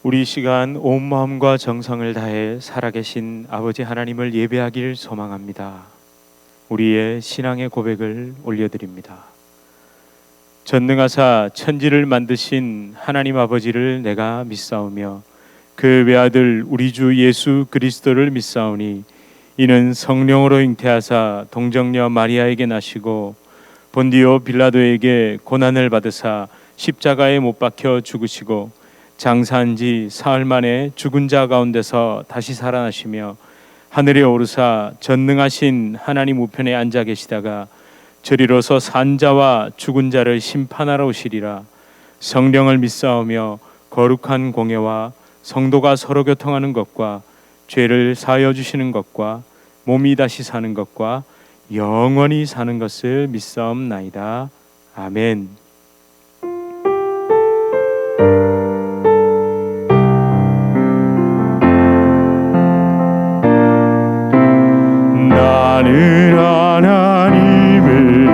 우리 이 시간 온 마음과 정성을 다해 살아계신 아버지 하나님을 예배하길 소망합니다. 우리의 신앙의 고백을 올려드립니다. 전능하사 천지를 만드신 하나님 아버지를 내가 믿사오며 그 외아들 우리 주 예수 그리스도를 믿사오니 이는 성령으로 잉태하사 동정녀 마리아에게 나시고 본디오 빌라도에게 고난을 받으사 십자가에 못 박혀 죽으시고 장사한 지 사흘 만에 죽은 자 가운데서 다시 살아나시며 하늘에 오르사 전능하신 하나님 우편에 앉아 계시다가 저리로서 산 자와 죽은 자를 심판하러 오시리라. 성령을 믿사오며 거룩한 공예와 성도가 서로 교통하는 것과 죄를 사하여 주시는 것과 몸이 다시 사는 것과 영원히 사는 것을 믿사옵나이다. 아멘. 나는 하나님을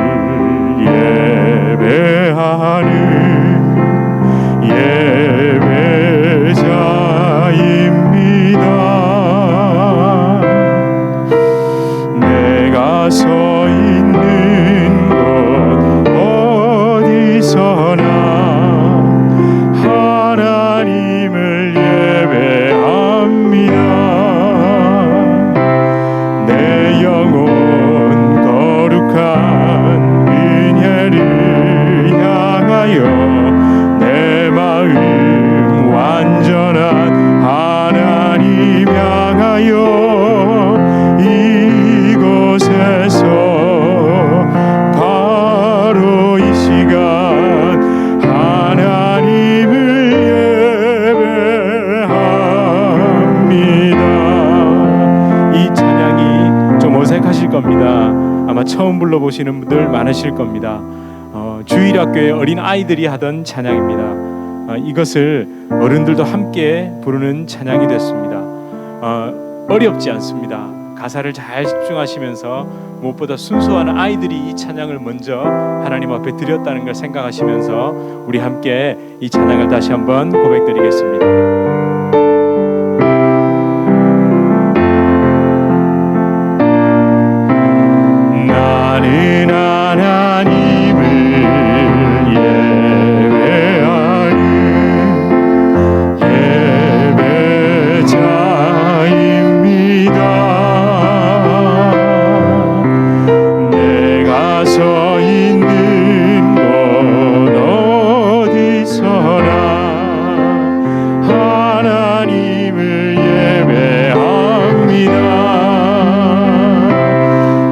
예배하는 예배자입니다. 내가 서 있는 곳 어디서나 하나님을 예배합니다. 내 영혼 거룩한 은혜를 향하여 내 마음 완전한 하나님 향하여 이곳에서 바로 이 시간 하나님을 예배합니다. 이 찬양이 좀 어색하실 겁니다. 아마 처음 불러보시는 분들 많으실 겁니다. 주일학교의 어린 아이들이 하던 찬양입니다. 이것을 어른들도 함께 부르는 찬양이 됐습니다. 어렵지 않습니다. 가사를 잘 집중하시면서 무엇보다 순수한 아이들이 이 찬양을 먼저 하나님 앞에 드렸다는 걸 생각하시면서 우리 함께 이 찬양을 다시 한번 고백드리겠습니다. 나는 하나님을 예배하는 예배자입니다. 내가 서 있는 곳 어디서나 하나님을 예배합니다.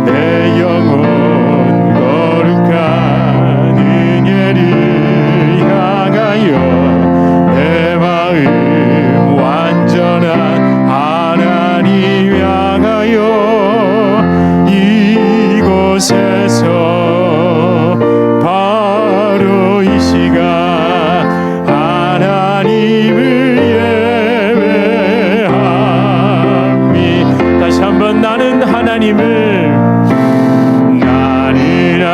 내 영혼 거룩한 은혜를 향하여 내 마음 완전한 하나님 향하여 이곳에서 바로 이 시간 하나님을 예배합니다. 다시 한번 나는 하나님을 예배하는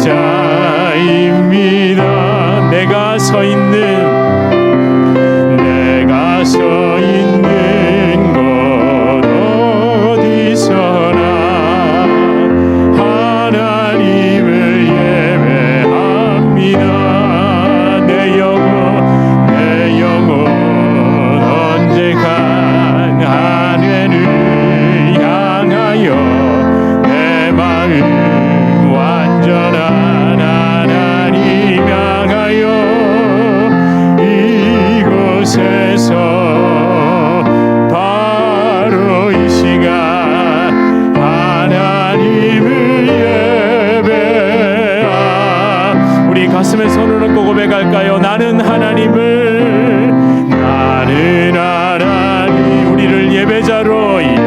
예배자입니다. 내가 서 있는 곳 어디서나 하나님을 예배합니다. 내 영혼 언제간 하늘을 향하여 내 마음 완전한 하나님 향하여 이곳에서 바로 이 시간 하나님을 예배하. 우리 가슴에 손을 얹고 고백할까요? 나는 하나님을 우리를 예배자로 예배하는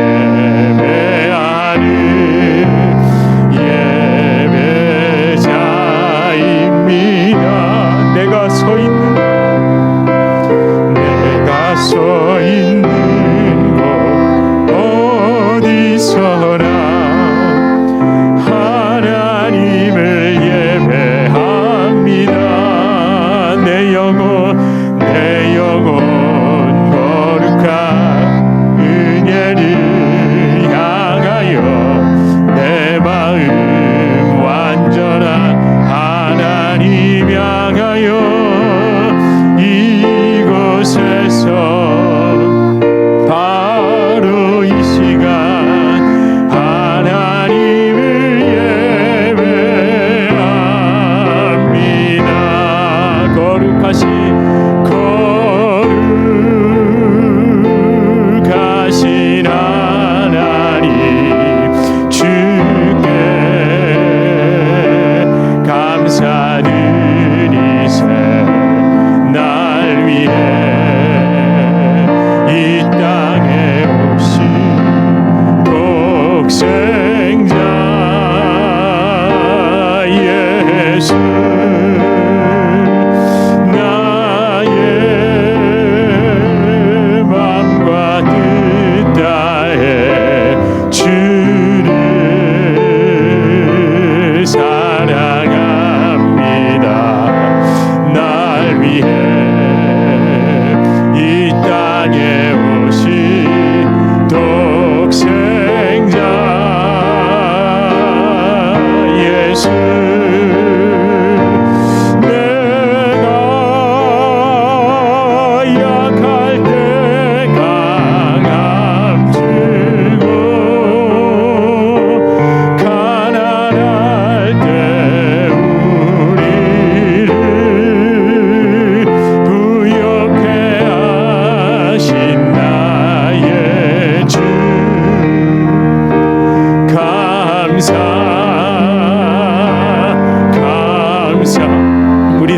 예배자입니다. 내가 서 있는 곳 어디서나 하나님 예수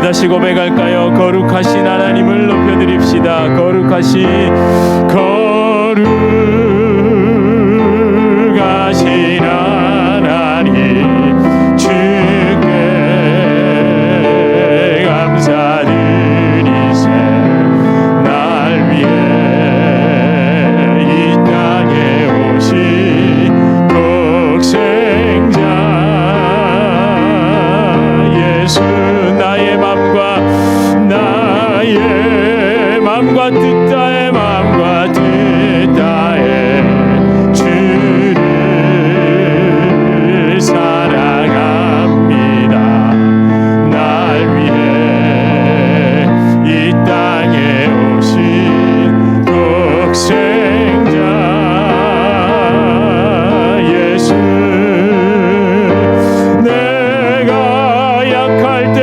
다시 고백할까요? 거룩하신 하나님을 높여드립시다. 거룩하신 하나님 주께 감사드리세. 날 위해 이 땅에 오신 독생자 예수 나의 맘과 뜻 다해 맘과 뜻 다해 주를 사랑합니다. 날 위해 이 땅에 오신 독생자 예수 내가 약할 때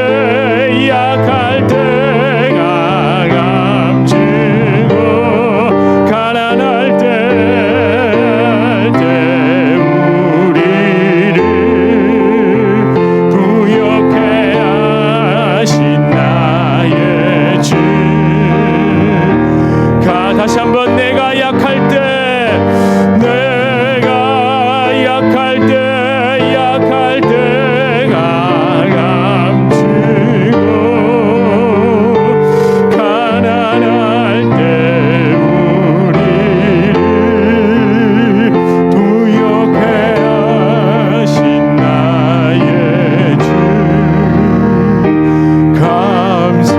다시 한번 내가 약할 때 감추고 가난할 때 우리를 부욕해 하신 나의 주 감사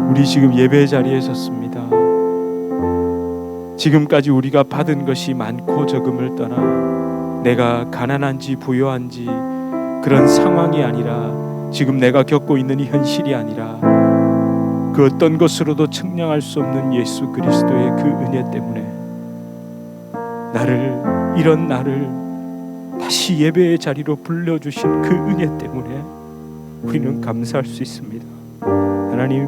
우리 지금 예배 자리에 섰습니다. 지금까지 우리가 받은 것이 많고 적음을 떠나 내가 가난한지 부유한지 그런 상황이 아니라 지금 내가 겪고 있는 이 현실이 아니라 그 어떤 것으로도 측량할 수 없는 예수 그리스도의 그 은혜 때문에 이런 나를 다시 예배의 자리로 불러주신 그 은혜 때문에 우리는 감사할 수 있습니다. 하나님,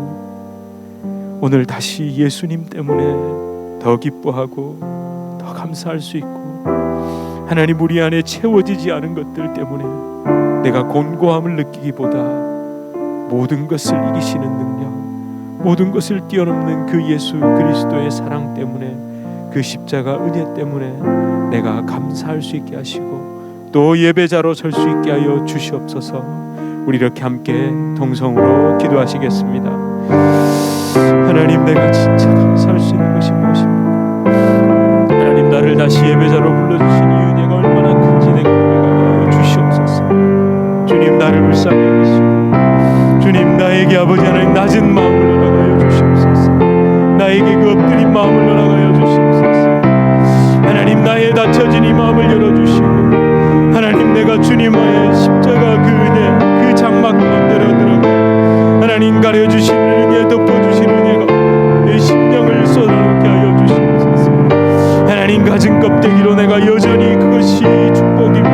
오늘 다시 예수님 때문에 더 기뻐하고 더 감사할 수 있고, 하나님 우리 안에 채워지지 않은 것들 때문에 내가 곤고함을 느끼기보다 모든 것을 이기시는 능력, 모든 것을 뛰어넘는 그 예수 그리스도의 사랑 때문에, 그 십자가 은혜 때문에 내가 감사할 수 있게 하시고 또 예배자로 설 수 있게 하여 주시옵소서. 우리 이렇게 함께 동성으로 기도하시겠습니다. 하나님, 내가 진짜 감사할 수 있는 것이 무엇입니까? 하나님, 나를 다시 예배자로 불러주신 이 은혜가 얼마나 큰지 내가 고백하여 주시옵소서. 주님, 나를 불쌍히 여기시고 주님, 나에게 아버지 하나님 낮은 마음을 허락하여 주시옵소서. 나에게 그 엎드린 마음을 허락하여 주시옵소서. 하나님, 나의 닫혀진 이 마음을 열어주시고 하나님, 내가 주님의 십자가 그 은혜, 그 장막 가운데로 들어가 하나님 가려주신 은혜, 덮어주신 은혜가 내 심령을 쏟아놓게 하여 주시옵소서. 하나님, 가진 껍데기로 내가 여전히 그것이 축복이고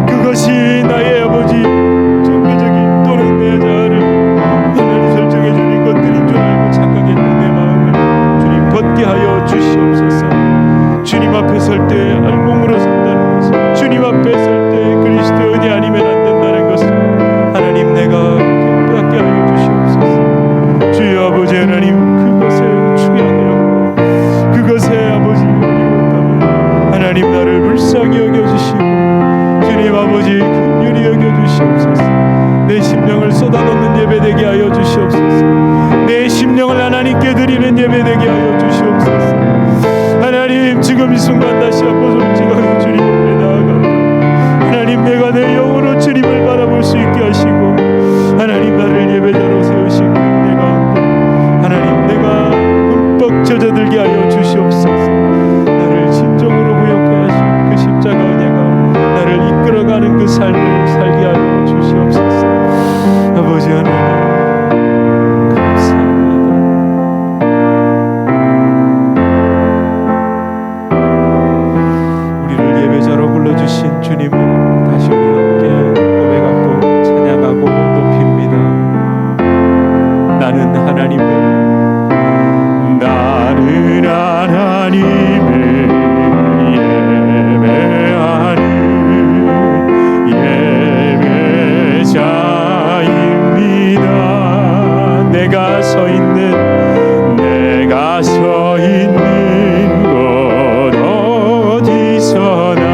그것이 나의 아버지 정교적인 또는 내 자아를 하나님 설정해 주는 것들인 줄 알고 착각했던 내 마음을 주님 걷게 하여 주시옵소서. 주님 앞에 설 때 알몸으로 선다는 것을, 주님 앞에 설 때 그리스도 은혜 아니면 안 된다는 것을 하나님 내가 깨닫게 하여 주시옵소서. 주여 아버지 하나님, 그것에 충양하여 그것에 아버지 어려웠다면 하나님 나를 불쌍히 여겨주시고 주님 아버지 긍휼히 여겨주시옵소서. 내 심령을 쏟아놓는 예배되게 하여 주시옵소서. 내 심령을 하나님께 드리는 예배되게 하여 주시옵소서. 하나님, 지금 이 순간 다시 한번 솔직하게 주님 앞에 나아가며 하나님, 내가 내 영으로 주님을 바라볼 수 있게 하시고 하나님, 나를 예배자로 세우시고 은혜 가운데 하나님 내가 흠뻑 젖어들게 하여 주시옵소서. 나를 진정으로 구역해 하신 그 십자가 은혜가 나를 이끌어가는 그 삶을 살게 하여 주시옵소서. 아버지 하나님 불러주신 주님을 다시 우리 함께 고백하고 찬양하고 높입니다. 나는 하나님을 예배하는 예배자입니다. 내가 서 있는 곳 어디서나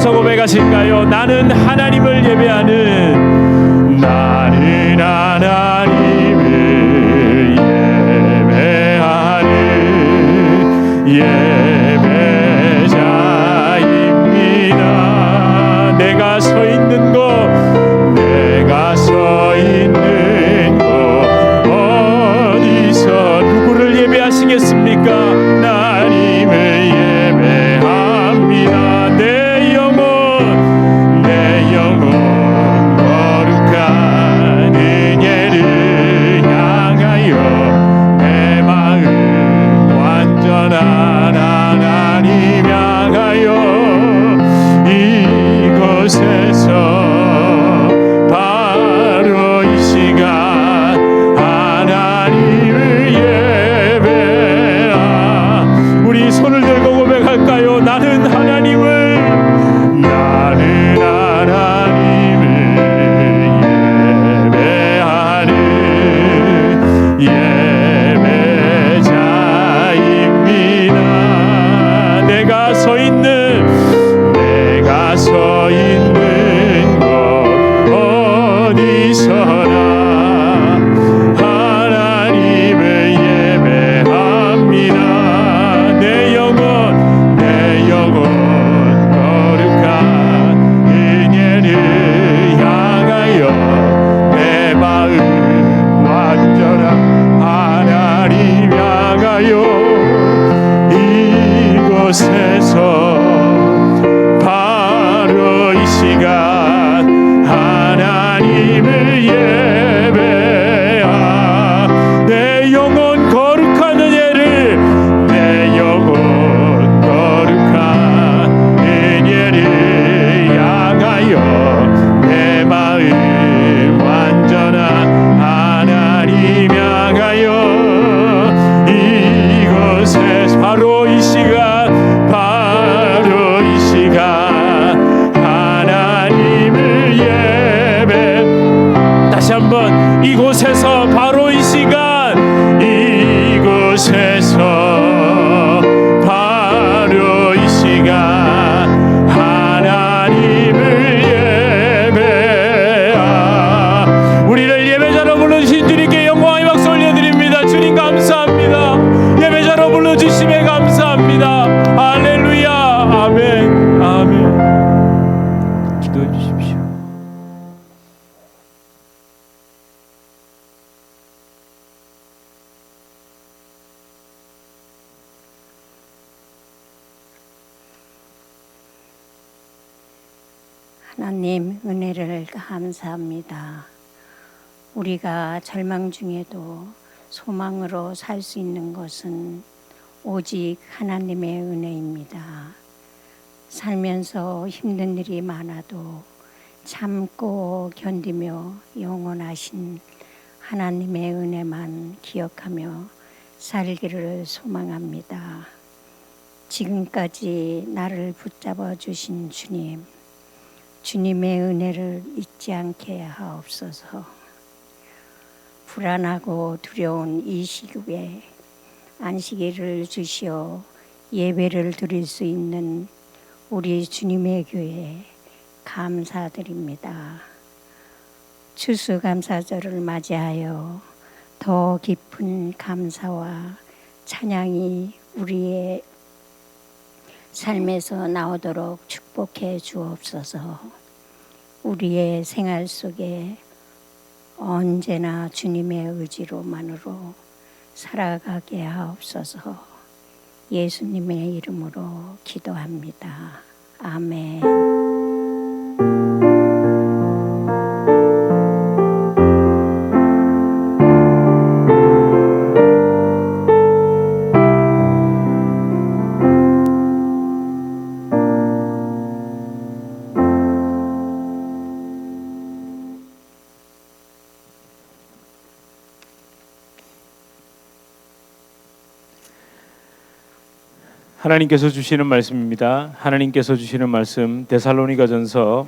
고백하실까요? 나는 하나님을 예배하는 나는 하나님을 예배하는 예배자입니다. 내가 서 있는 곳 어디서 누구를 예배하시겠습니까? 하나님을 예배합니다. 내 영혼 거룩한 은혜를 향하여 내 마음 완전한 하나님 향하여 이곳에서 바로 이 시간 하나님을 예배하 우리 손을 들고 고백할까요? 나는 하나님을 예배자입니다. 내가 서 있는 곳 어디서나 하나님을 예배합니다. 내 영혼 거룩한 은혜를 향하여 내 마음 완전한 하나님 향하여 이곳에서 바로 이 시간 하나님을 예배하 내 영혼 거룩한 은혜를 향하여 내 마음 완전한 하나님 향하여 이곳에 바로 이 시간 하나님을 예배 다시 한번 이곳에서 바로 이 시간 바로 이 시간 하나님을 예배하 우리를 예배자로 불러주신 주님께 영광의 박수 올려드립니다. 주님 감사합니다. 예배자로 불러주심에 감사합니다. 할렐루야. 아멘. 아멘. 기도해 주십시오. 하나님 은혜를 감사합니다. 우리가 절망 중에도 소망으로 살 수 있는 것은 오직 하나님의 은혜입니다. 살면서 힘든 일이 많아도 참고 견디며 영원하신 하나님의 은혜만 기억하며 살기를 소망합니다. 지금까지 나를 붙잡아 주신 주님, 주님의 은혜를 잊지 않게 하옵소서. 불안하고 두려운 이 시국에 안식일을 주시어 예배를 드릴 수 있는 우리 주님의 교회 감사드립니다. 추수감사절을 맞이하여 더 깊은 감사와 찬양이 우리의 삶에서 나오도록 축복해 주옵소서. 우리의 생활 속에 언제나 주님의 의지로만으로 살아가게 하옵소서. 예수님의 이름으로 기도합니다. 아멘. 하나님께서 주시는 말씀입니다. 하나님께서 주시는 말씀 데살로니가전서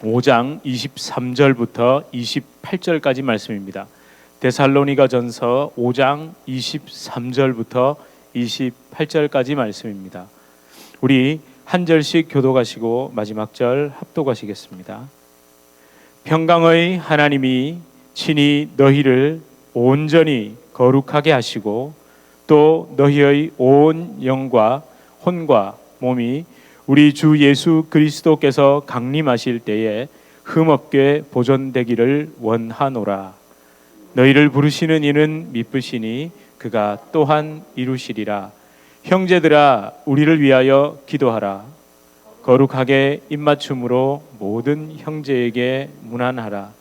5장 23절부터 28절까지 말씀입니다. 데살로니가전서 5장 23절부터 28절까지 말씀입니다. 우리 한 절씩 교독하시고 마지막 절 합독하시겠습니다. 평강의 하나님이 친히 너희를 온전히 거룩하게 하시고 또 너희의 온 영과 혼과 몸이 우리 주 예수 그리스도께서 강림하실 때에 흠없게 보존되기를 원하노라. 너희를 부르시는 이는 미쁘시니 그가 또한 이루시리라. 형제들아 우리를 위하여 기도하라. 거룩하게 입맞춤으로 모든 형제에게 문안하라.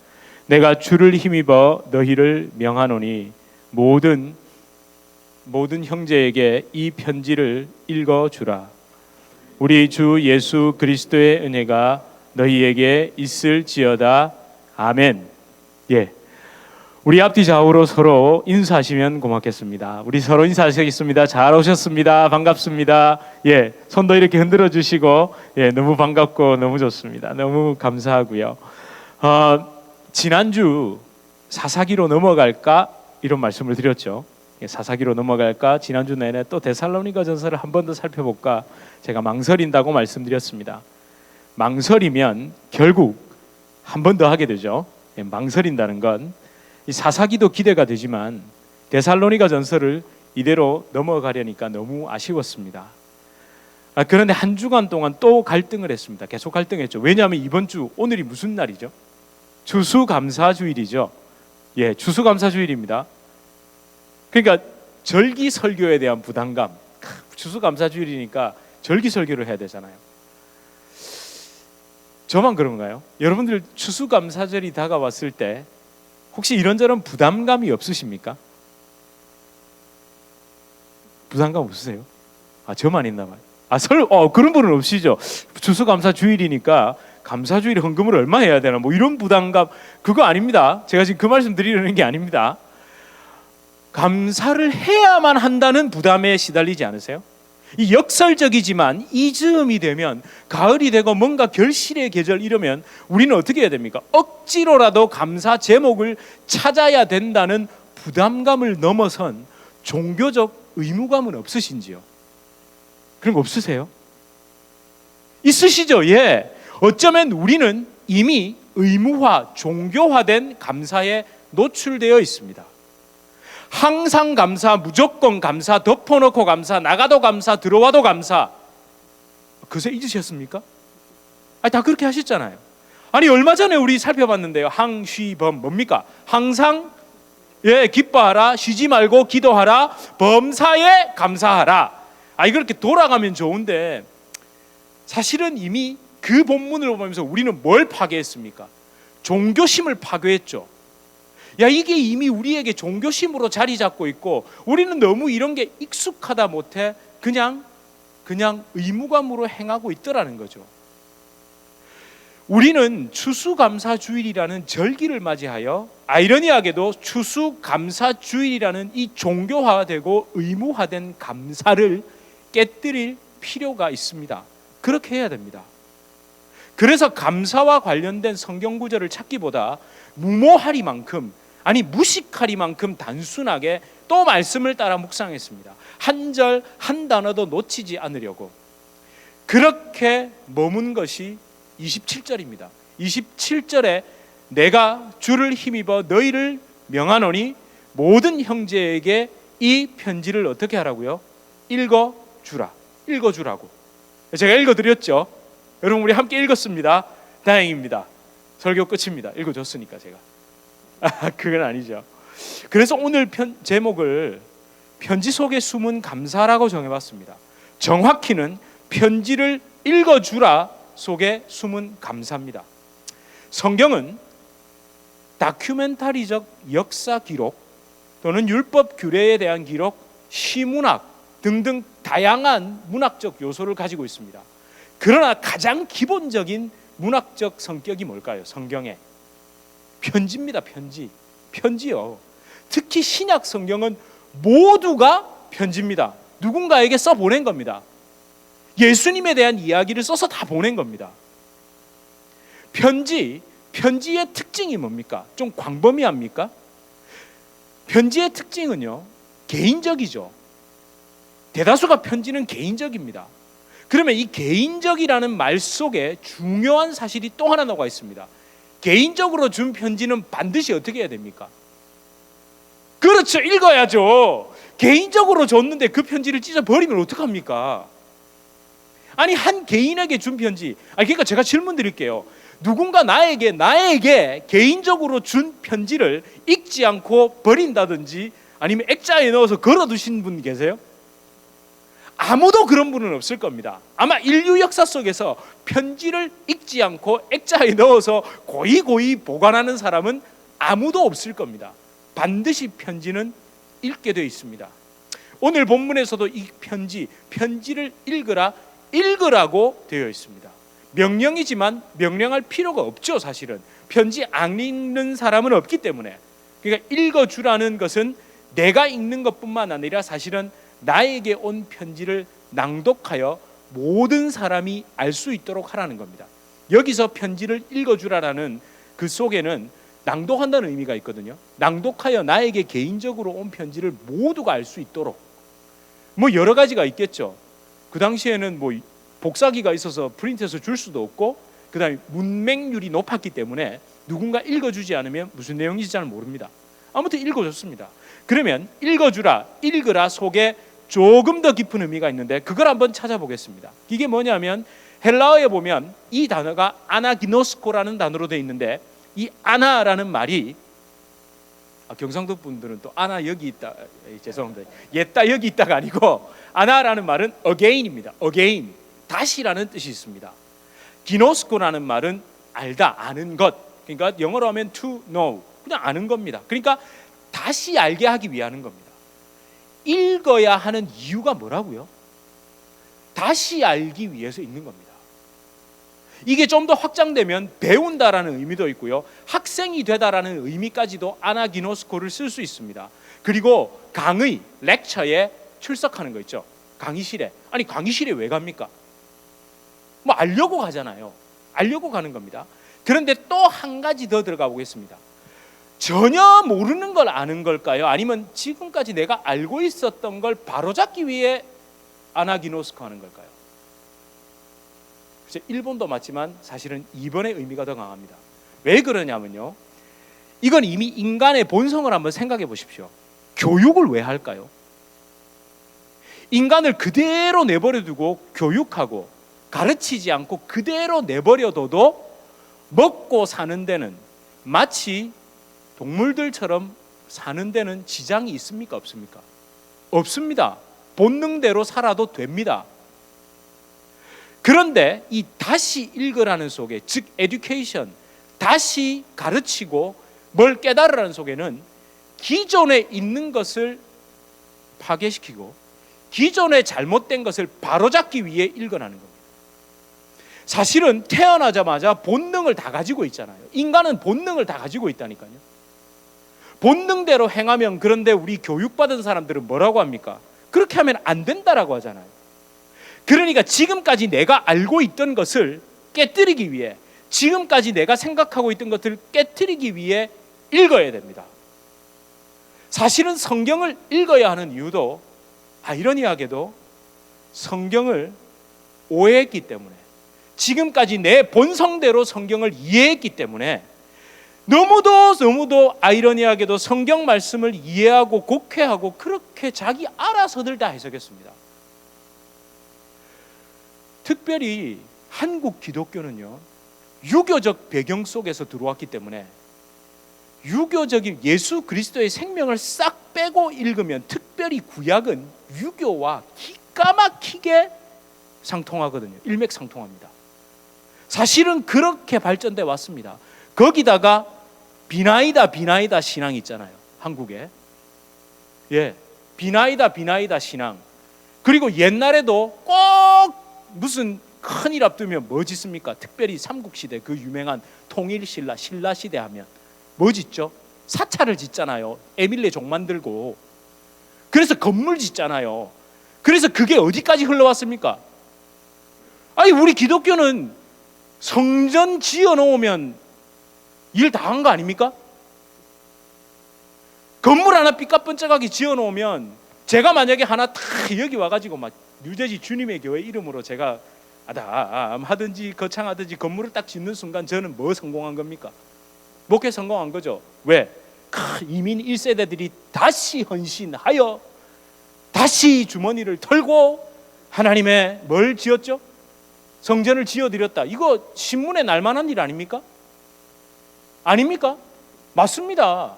내가 주를 힘입어 너희를 명하노니 모든 형제에게 이 편지를 읽어주라. 우리 주 예수 그리스도의 은혜가 너희에게 있을지어다. 아멘. 예, 우리 앞뒤 좌우로 서로 인사하시면 고맙겠습니다. 우리 서로 인사하시겠습니다. 잘 오셨습니다. 반갑습니다. 예, 손도 이렇게 흔들어 주시고 예, 너무 반갑고 너무 좋습니다. 너무 감사하고요. 지난주 사사기로 넘어갈까 이런 말씀을 드렸죠. 사사기로 넘어갈까? 지난주 내내 또 데살로니가 전서를 한 번 더 살펴볼까? 제가 망설인다고 말씀드렸습니다. 망설이면 결국 한 번 더 하게 되죠. 망설인다는 건 이 사사기도 기대가 되지만 데살로니가 전서를 이대로 넘어가려니까 너무 아쉬웠습니다. 그런데 한 주간 동안 또 갈등을 했습니다. 계속 갈등했죠. 왜냐하면 이번 주 오늘이 무슨 날이죠? 추수감사주일이죠. 예, 추수감사주일입니다. 그러니까 절기설교에 대한 부담감, 추수감사주일이니까 절기설교를 해야 되잖아요. 저만 그런가요? 여러분들 추수감사절이 다가왔을 때 혹시 이런저런 부담감이 없으십니까? 부담감 없으세요? 저만 있나 봐요. 그런 분은 없으시죠? 추수감사주일이니까 감사주일에 헌금을 얼마 해야 되나 뭐 이런 부담감, 그거 아닙니다. 제가 지금 그 말씀 드리려는 게 아닙니다. 감사를 해야만 한다는 부담에 시달리지 않으세요? 이 역설적이지만 이 즈음이 되면, 가을이 되고 뭔가 결실의 계절 이러면 우리는 어떻게 해야 됩니까? 억지로라도 감사 제목을 찾아야 된다는 부담감을 넘어선 종교적 의무감은 없으신지요? 그런 거 없으세요? 있으시죠? 예. 어쩌면 우리는 이미 의무화, 종교화된 감사에 노출되어 있습니다. 항상 감사, 무조건 감사, 덮어놓고 감사, 나가도 감사, 들어와도 감사. 그새 잊으셨습니까? 다 그렇게 하셨잖아요. 얼마 전에 우리 살펴봤는데요. 항쉬범 뭡니까? 항상 기뻐하라, 쉬지 말고 기도하라, 범사에 감사하라. 그렇게 돌아가면 좋은데 사실은 이미 그 본문을 보면서 우리는 뭘 파괴했습니까? 종교심을 파괴했죠. 이게 이미 우리에게 종교심으로 자리 잡고 있고 우리는 너무 이런 게 익숙하다 못해 그냥 의무감으로 행하고 있더라는 거죠. 우리는 추수감사주일이라는 절기를 맞이하여 아이러니하게도 추수감사주일이라는 이 종교화되고 의무화된 감사를 깨뜨릴 필요가 있습니다. 그렇게 해야 됩니다. 그래서 감사와 관련된 성경 구절을 찾기보다 무모하리만큼 아니 무식하리만큼 단순하게 또 말씀을 따라 묵상했습니다. 한 절 한 단어도 놓치지 않으려고 그렇게 머문 것이 27절입니다. 27절에 내가 주를 힘입어 너희를 명하노니 모든 형제에게 이 편지를 어떻게 하라고요? 읽어주라고. 제가 읽어드렸죠. 여러분 우리 함께 읽었습니다. 다행입니다. 설교 끝입니다. 읽어줬으니까 제가. 그건 아니죠. 그래서 오늘 제목을 편지 속에 숨은 감사라고 정해봤습니다. 정확히는 편지를 읽어주라 속에 숨은 감사입니다. 성경은 다큐멘터리적 역사 기록 또는 율법 규례에 대한 기록, 시문학 등등 다양한 문학적 요소를 가지고 있습니다. 그러나 가장 기본적인 문학적 성격이 뭘까요? 성경의 편지입니다. 편지요. 특히 신약 성경은 모두가 편지입니다. 누군가에게 써 보낸 겁니다. 예수님에 대한 이야기를 써서 다 보낸 겁니다. 편지의 특징이 뭡니까? 좀 광범위합니까? 편지의 특징은요, 개인적이죠. 대다수가 편지는 개인적입니다. 그러면 이 개인적이라는 말 속에 중요한 사실이 또 하나 나와 있습니다. 개인적으로 준 편지는 반드시 어떻게 해야 됩니까? 그렇죠, 읽어야죠. 개인적으로 줬는데 그 편지를 찢어버리면 어떡합니까? 아니 한 개인에게 준 편지, 그러니까 제가 질문 드릴게요. 누군가 나에게 개인적으로 준 편지를 읽지 않고 버린다든지 아니면 액자에 넣어서 걸어두신 분 계세요? 아무도 그런 분은 없을 겁니다. 아마 인류 역사 속에서 편지를 읽지 않고 액자에 넣어서 고이 보관하는 사람은 아무도 없을 겁니다. 반드시 편지는 읽게 되어 있습니다. 오늘 본문에서도 이 편지를 읽으라고 되어 있습니다. 명령이지만 명령할 필요가 없죠. 사실은 편지 안 읽는 사람은 없기 때문에. 그러니까 읽어주라는 것은 내가 읽는 것뿐만 아니라 사실은 나에게 온 편지를 낭독하여 모든 사람이 알 수 있도록 하라는 겁니다. 여기서 편지를 읽어주라라는 그 속에는 낭독한다는 의미가 있거든요. 낭독하여 나에게 개인적으로 온 편지를 모두가 알 수 있도록. 여러 가지가 있겠죠. 그 당시에는 복사기가 있어서 프린트해서 줄 수도 없고, 그 다음에 문맹률이 높았기 때문에 누군가 읽어주지 않으면 무슨 내용인지 잘 모릅니다. 아무튼 읽어줬습니다. 그러면 읽으라 속에 조금 더 깊은 의미가 있는데 그걸 한번 찾아보겠습니다. 이게 뭐냐면 헬라어에 보면 이 단어가 아나기노스코라는 단어로 되어 있는데, 이 아나라는 말이 경상도 분들은 또 아나 여기 있다, 죄송합니다, 옛다 여기 있다가 아니고 아나라는 말은 again입니다. again, 다시라는 뜻이 있습니다. 기노스코라는 말은 알다, 아는 것. 그러니까 영어로 하면 to know, 그냥 아는 겁니다. 그러니까 다시 알게 하기 위하는 겁니다. 읽어야 하는 이유가 뭐라고요? 다시 알기 위해서 읽는 겁니다. 이게 좀 더 확장되면 배운다라는 의미도 있고요, 학생이 되다라는 의미까지도 아나기노스코를 쓸 수 있습니다. 그리고 강의, 렉처에 출석하는 거 있죠. 강의실에. 아니 강의실에 왜 갑니까? 알려고 가잖아요. 알려고 가는 겁니다. 그런데 또 한 가지 더 들어가 보겠습니다. 전혀 모르는 걸 아는 걸까요? 아니면 지금까지 내가 알고 있었던 걸 바로잡기 위해 아나기노스코 하는 걸까요? 글쎄, 1번도 맞지만 사실은 2번의 의미가 더 강합니다. 왜 그러냐면요, 이건 이미 인간의 본성을 한번 생각해 보십시오. 교육을 왜 할까요? 인간을 그대로 내버려두고 교육하고 가르치지 않고 그대로 내버려둬도 먹고 사는 데는, 마치 동물들처럼 사는 데는 지장이 있습니까? 없습니까? 없습니다. 본능대로 살아도 됩니다. 그런데 이 다시 읽으라는 속에, 즉 education, 다시 가르치고 뭘 깨달으라는 속에는 기존에 있는 것을 파괴시키고 기존에 잘못된 것을 바로잡기 위해 읽으라는 겁니다. 사실은 태어나자마자 본능을 다 가지고 있잖아요. 인간은 본능을 다 가지고 있다니까요. 본능대로 행하면, 그런데 우리 교육받은 사람들은 뭐라고 합니까? 그렇게 하면 안 된다라고 하잖아요. 그러니까 지금까지 내가 알고 있던 것을 깨뜨리기 위해, 지금까지 내가 생각하고 있던 것을 깨뜨리기 위해 읽어야 됩니다. 사실은 성경을 읽어야 하는 이유도 아이러니하게도 성경을 오해했기 때문에, 지금까지 내 본성대로 성경을 이해했기 때문에 너무도 아이러니하게도 성경 말씀을 이해하고 곡해하고 그렇게 자기 알아서들 다 해석했습니다. 특별히 한국 기독교는요, 유교적 배경 속에서 들어왔기 때문에 유교적인 예수 그리스도의 생명을 싹 빼고 읽으면, 특별히 구약은 유교와 기가 막히게 상통하거든요. 일맥상통합니다. 사실은 그렇게 발전돼 왔습니다. 거기다가 비나이다 신앙이 있잖아요, 한국에. 비나이다 신앙. 그리고 옛날에도 꼭 무슨 큰일 앞두면 뭐 짓습니까? 특별히 삼국시대 그 유명한 통일신라, 신라시대 하면 뭐 짓죠? 사찰을 짓잖아요. 에밀레 종 만들고. 그래서 건물 짓잖아요. 그래서 그게 어디까지 흘러왔습니까? 아니, 우리 기독교는 성전 지어놓으면 일 다 한 거 아닙니까? 건물 하나 삐까뻔쩍하게 지어놓으면, 제가 만약에 하나 다 여기 와가지고 막 뉴저지 주님의 교회 이름으로 제가 하든지 거창하든지 건물을 딱 짓는 순간 저는 뭐 성공한 겁니까? 목회 성공한 거죠. 왜? 이민 1세대들이 다시 헌신하여 다시 주머니를 털고 하나님의 뭘 지었죠? 성전을 지어드렸다. 이거 신문에 날만한 일 아닙니까? 아닙니까? 맞습니다.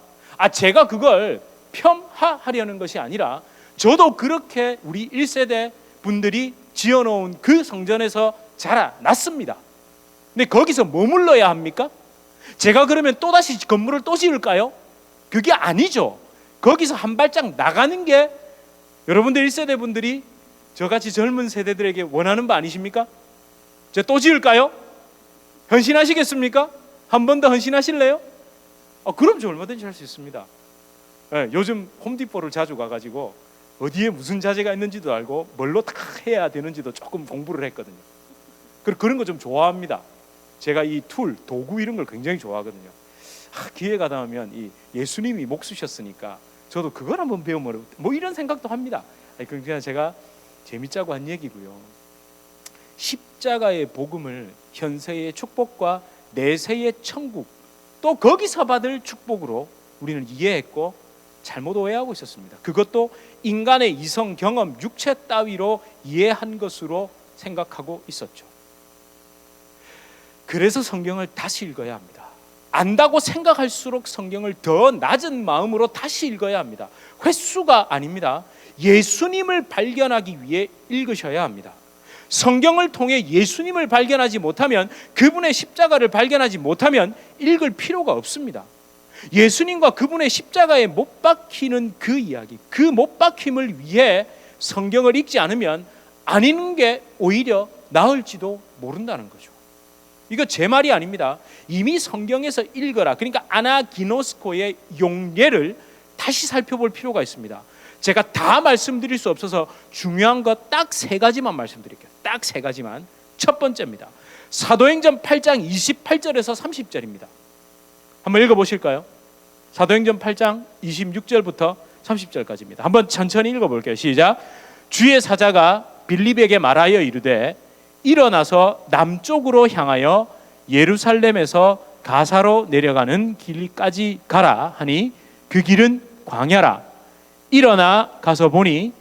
제가 그걸 폄하하려는 것이 아니라, 저도 그렇게 우리 1세대 분들이 지어놓은 그 성전에서 자라났습니다. 근데 거기서 머물러야 합니까? 제가 그러면 또다시 건물을 또 지을까요? 그게 아니죠. 거기서 한 발짝 나가는 게 여러분들 1세대 분들이 저같이 젊은 세대들에게 원하는 바 아니십니까? 제가 또 지을까요? 헌신하시겠습니까? 한 번 더 헌신하실래요? 그럼 저 얼마든지 할 수 있습니다. 요즘 홈디포를 자주 가가지고 어디에 무슨 자재가 있는지도 알고 뭘로 다 해야 되는지도 조금 공부를 했거든요. 그런 거 좀 좋아합니다. 제가 이 도구 이런 걸 굉장히 좋아하거든요. 기회가 닿으면 이 예수님이 목 쓰셨으니까 저도 그걸 한번 배우면 뭐 이런 생각도 합니다. 그냥 제가 재밌자고 한 얘기고요. 십자가의 복음을 현세의 축복과 내세의 천국, 또 거기서 받을 축복으로 우리는 이해했고 잘못 오해하고 있었습니다. 그것도 인간의 이성, 경험, 육체 따위로 이해한 것으로 생각하고 있었죠. 그래서 성경을 다시 읽어야 합니다. 안다고 생각할수록 성경을 더 낮은 마음으로 다시 읽어야 합니다. 횟수가 아닙니다. 예수님을 발견하기 위해 읽으셔야 합니다. 성경을 통해 예수님을 발견하지 못하면, 그분의 십자가를 발견하지 못하면 읽을 필요가 없습니다. 예수님과 그분의 십자가에 못 박히는 그 이야기, 그 못 박힘을 위해 성경을 읽지 않으면 안 읽는 게 오히려 나을지도 모른다는 거죠. 이거 제 말이 아닙니다. 이미 성경에서 읽어라, 그러니까 아나기노스코의 용례를 다시 살펴볼 필요가 있습니다. 제가 다 말씀드릴 수 없어서 중요한 거 딱 3가지만 말씀드릴게요. 딱 3가지만. 첫 번째입니다. 사도행전 8장 28절에서 30절입니다. 한번 읽어보실까요? 사도행전 8장 26절부터 30절까지입니다. 한번 천천히 읽어볼게요. 시작. 주의 사자가 빌립에게 말하여 이르되 일어나서 남쪽으로 향하여 예루살렘에서 가사로 내려가는 길까지 가라 하니 그 길은 광야라. 일어나 가서 보니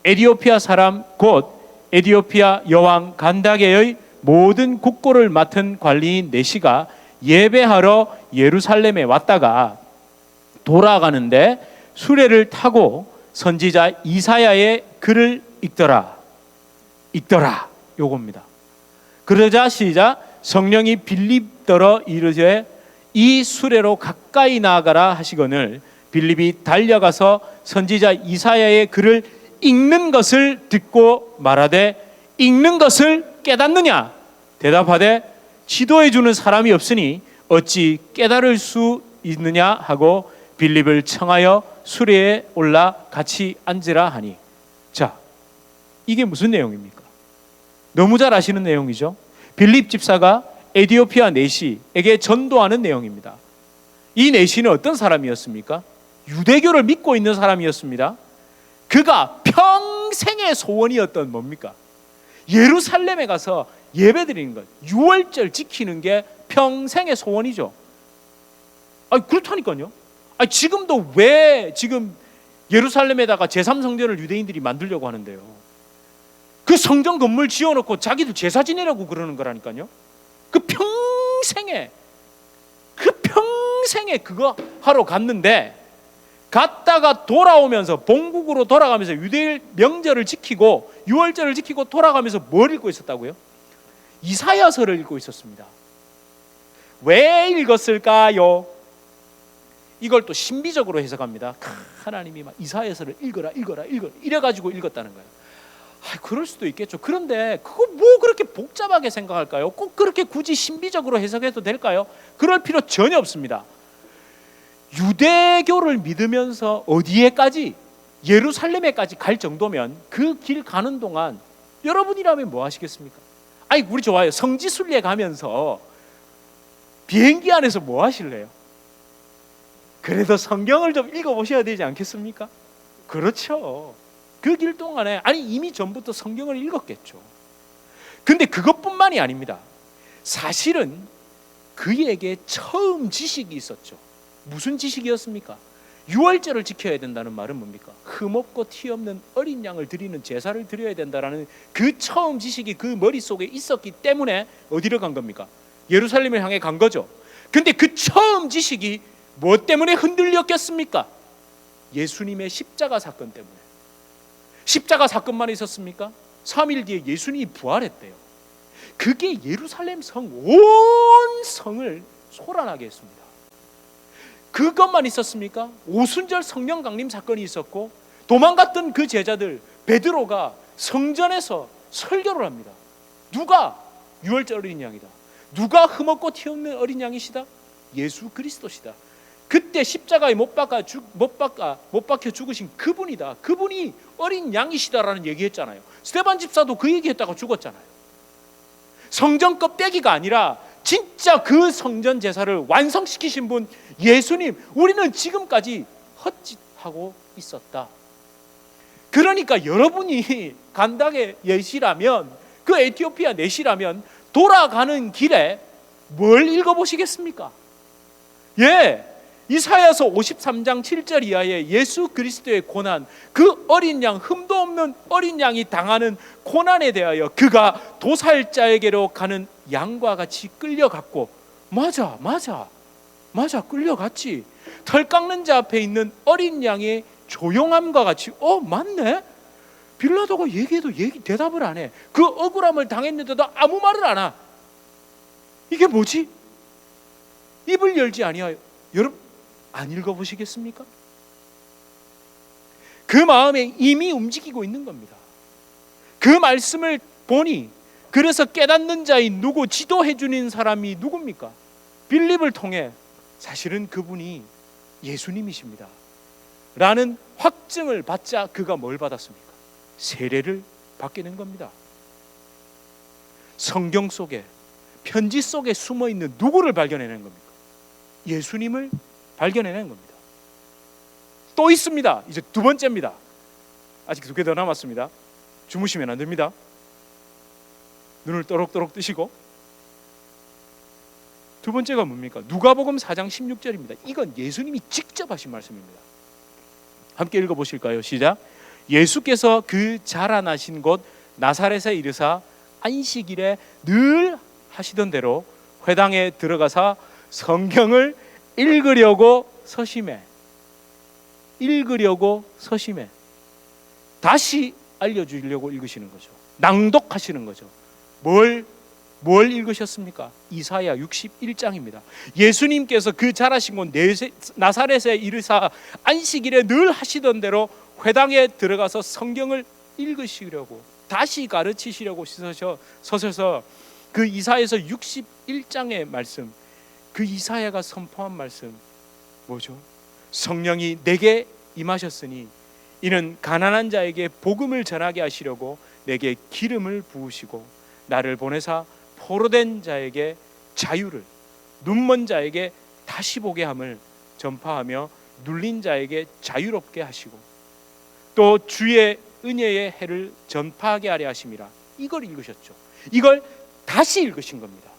에디오피아 사람 곧 에디오피아 여왕 간다게의 모든 국고를 맡은 관리인 네시가 예배하러 예루살렘에 왔다가 돌아가는데 수레를 타고 선지자 이사야의 글을 읽더라. 요겁니다. 그러자 시작. 성령이 빌립더러 이르되 이 수레로 가까이 나아가라 하시거늘 빌립이 달려가서 선지자 이사야의 글을 읽는 것을 듣고 말하되 읽는 것을 깨닫느냐? 대답하되 지도해 주는 사람이 없으니 어찌 깨달을 수 있느냐 하고 빌립을 청하여 수레에 올라 같이 앉으라 하니. 자, 이게 무슨 내용입니까? 너무 잘 아시는 내용이죠. 빌립 집사가 에디오피아 네시에게 전도하는 내용입니다. 이 네시는 어떤 사람이었습니까? 유대교를 믿고 있는 사람이었습니다. 그가 평생의 소원이었던 뭡니까? 예루살렘에 가서 예배드리는 것, 유월절 지키는 게 평생의 소원이죠. 그렇다니까요. 지금도 왜 지금 예루살렘에다가 제3성전을 유대인들이 만들려고 하는데요? 그 성전 건물 지어놓고 자기들 제사 지내려고 그러는 거라니까요. 그 평생에 그거 하러 갔는데, 갔다가 돌아오면서 본국으로 돌아가면서 유대일 명절을 지키고 유월절을 지키고 돌아가면서 뭘 읽고 있었다고요? 이사야서를 읽고 있었습니다. 왜 읽었을까요? 이걸 또 신비적으로 해석합니다. 하나님이 막 이사야서를 읽어라 이래가지고 읽었다는 거예요. 그럴 수도 있겠죠. 그런데 그거 뭐 그렇게 복잡하게 생각할까요? 꼭 그렇게 굳이 신비적으로 해석해도 될까요? 그럴 필요 전혀 없습니다. 유대교를 믿으면서 어디에까지? 예루살렘에까지 갈 정도면 그 길 가는 동안 여러분이라면 뭐 하시겠습니까? 우리 좋아요. 성지순례 가면서 비행기 안에서 뭐 하실래요? 그래도 성경을 좀 읽어보셔야 되지 않겠습니까? 그렇죠. 그 길 동안에 이미 전부터 성경을 읽었겠죠. 근데 그것뿐만이 아닙니다. 사실은 그에게 처음 지식이 있었죠. 무슨 지식이었습니까? 유월절을 지켜야 된다는 말은 뭡니까? 흠없고 티없는 어린 양을 드리는 제사를 드려야 된다라는 그 처음 지식이 그 머릿속에 있었기 때문에 어디로 간 겁니까? 예루살렘을 향해 간 거죠. 근데 그 처음 지식이 무엇 때문에 흔들렸겠습니까? 예수님의 십자가 사건 때문에. 십자가 사건만 있었습니까? 3일 뒤에 예수님이 부활했대요. 그게 예루살렘 성, 온 성을 소란하게 했습니다. 그것만 있었습니까? 오순절 성령 강림 사건이 있었고, 도망갔던 그 제자들 베드로가 성전에서 설교를 합니다. 누가 유월절 어린 양이다. 누가 흠없고 티없는 어린 양이시다? 예수 그리스도시다. 그때 십자가에 못 박혀 죽으신 그분이다. 그분이 어린 양이시다라는 얘기했잖아요. 스데반 집사도 그 얘기했다가 죽었잖아요. 성전 껍데기가 아니라 진짜 그 성전 제사를 완성시키신 분 예수님, 우리는 지금까지 헛짓하고 있었다. 그러니까 여러분이 간닥의 예시라면, 그 에티오피아 내시라면 돌아가는 길에 뭘 읽어보시겠습니까? 이사야서 53장 7절 이하에 예수 그리스도의 고난, 그 어린 양, 흠도 없는 어린 양이 당하는 고난에 대하여 그가 도살자에게로 가는 양과 같이 끌려갔고, 맞아 끌려갔지. 털 깎는 자 앞에 있는 어린 양의 조용함과 같이 맞네? 빌라도가 얘기해도 대답을 안 해. 그 억울함을 당했는데도 아무 말을 안 하. 이게 뭐지? 입을 열지 아니하여. 여러분 안 읽어보시겠습니까? 그 마음에 이미 움직이고 있는 겁니다. 그 말씀을 보니, 그래서 깨닫는 자인 누구, 지도해 주는 사람이 누굽니까? 빌립을 통해 사실은 그분이 예수님이십니다 라는 확증을 받자 그가 뭘 받았습니까? 세례를 받게 된 겁니다. 성경 속에, 편지 속에 숨어있는 누구를 발견해낸 겁니까? 예수님을 발견해낸 겁니다. 또 있습니다. 이제 두 번째입니다. 아직 2개 더 남았습니다. 주무시면 안 됩니다. 눈을 또록또록 뜨시고. 두 번째가 뭡니까? 누가복음 4장 16절입니다. 이건 예수님이 직접 하신 말씀입니다. 함께 읽어보실까요? 시작. 예수께서 그 자라나신 곳 나사렛에 이르사 안식일에 늘 하시던 대로 회당에 들어가사 성경을 읽으려고 서심해. 다시 알려주려고 읽으시는 거죠. 낭독하시는 거죠. 뭘 읽으셨습니까? 이사야 61장입니다. 예수님께서 그 자라신 곳 나사렛에 이르사 안식일에 늘 하시던 대로 회당에 들어가서 성경을 읽으시려고, 다시 가르치시려고 서셔서 그 이사야서 61장의 말씀, 그 이사야가 선포한 말씀 뭐죠? 성령이 내게 임하셨으니 이는 가난한 자에게 복음을 전하게 하시려고 내게 기름을 부으시고 나를 보내사 포로된 자에게 자유를, 눈먼 자에게 다시 보게 함을 전파하며 눌린 자에게 자유롭게 하시고 또 주의 은혜의 해를 전파하게 하려 하심이라. 이걸 읽으셨죠. 이걸 다시 읽으신 겁니다.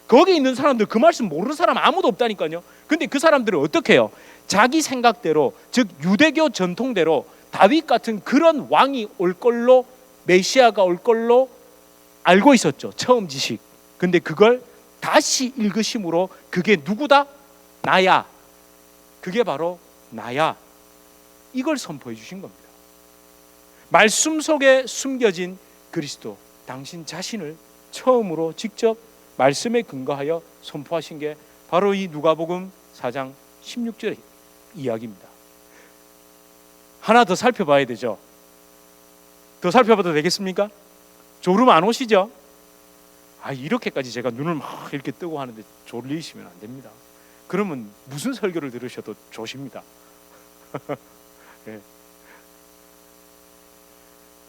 거기 있는 사람들 그 말씀 모르는 사람 아무도 없다니까요. 근데 그 사람들은 어떻게 해요? 자기 생각대로, 즉 유대교 전통대로 다윗 같은 그런 왕이 올 걸로, 메시아가 올 걸로 알고 있었죠. 처음 지식. 근데 그걸 다시 읽으심으로 그게 누구다? 나야. 그게 바로 나야. 이걸 선포해 주신 겁니다. 말씀 속에 숨겨진 그리스도, 당신 자신을 처음으로 직접 말씀에 근거하여 선포하신 게 바로 이 누가복음 4장 16절의 이야기입니다. 하나 더 살펴봐야 되죠. 더 살펴봐도 되겠습니까? 졸음 안 오시죠? 이렇게까지 제가 눈을 막 이렇게 뜨고 하는데 졸리시면 안 됩니다. 그러면 무슨 설교를 들으셔도 좋습니다. 네.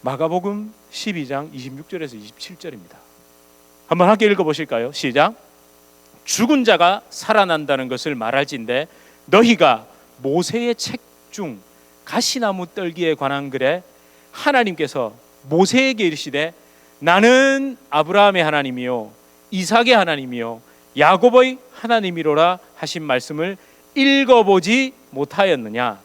마가복음 12장 26절에서 27절입니다. 한번 함께 읽어보실까요? 시작. 죽은 자가 살아난다는 것을 말할진대 너희가 모세의 책 중 가시나무 떨기에 관한 글에 하나님께서 모세에게 이르시되 나는 아브라함의 하나님이요 이삭의 하나님이요 야곱의 하나님이로라 하신 말씀을 읽어보지 못하였느냐.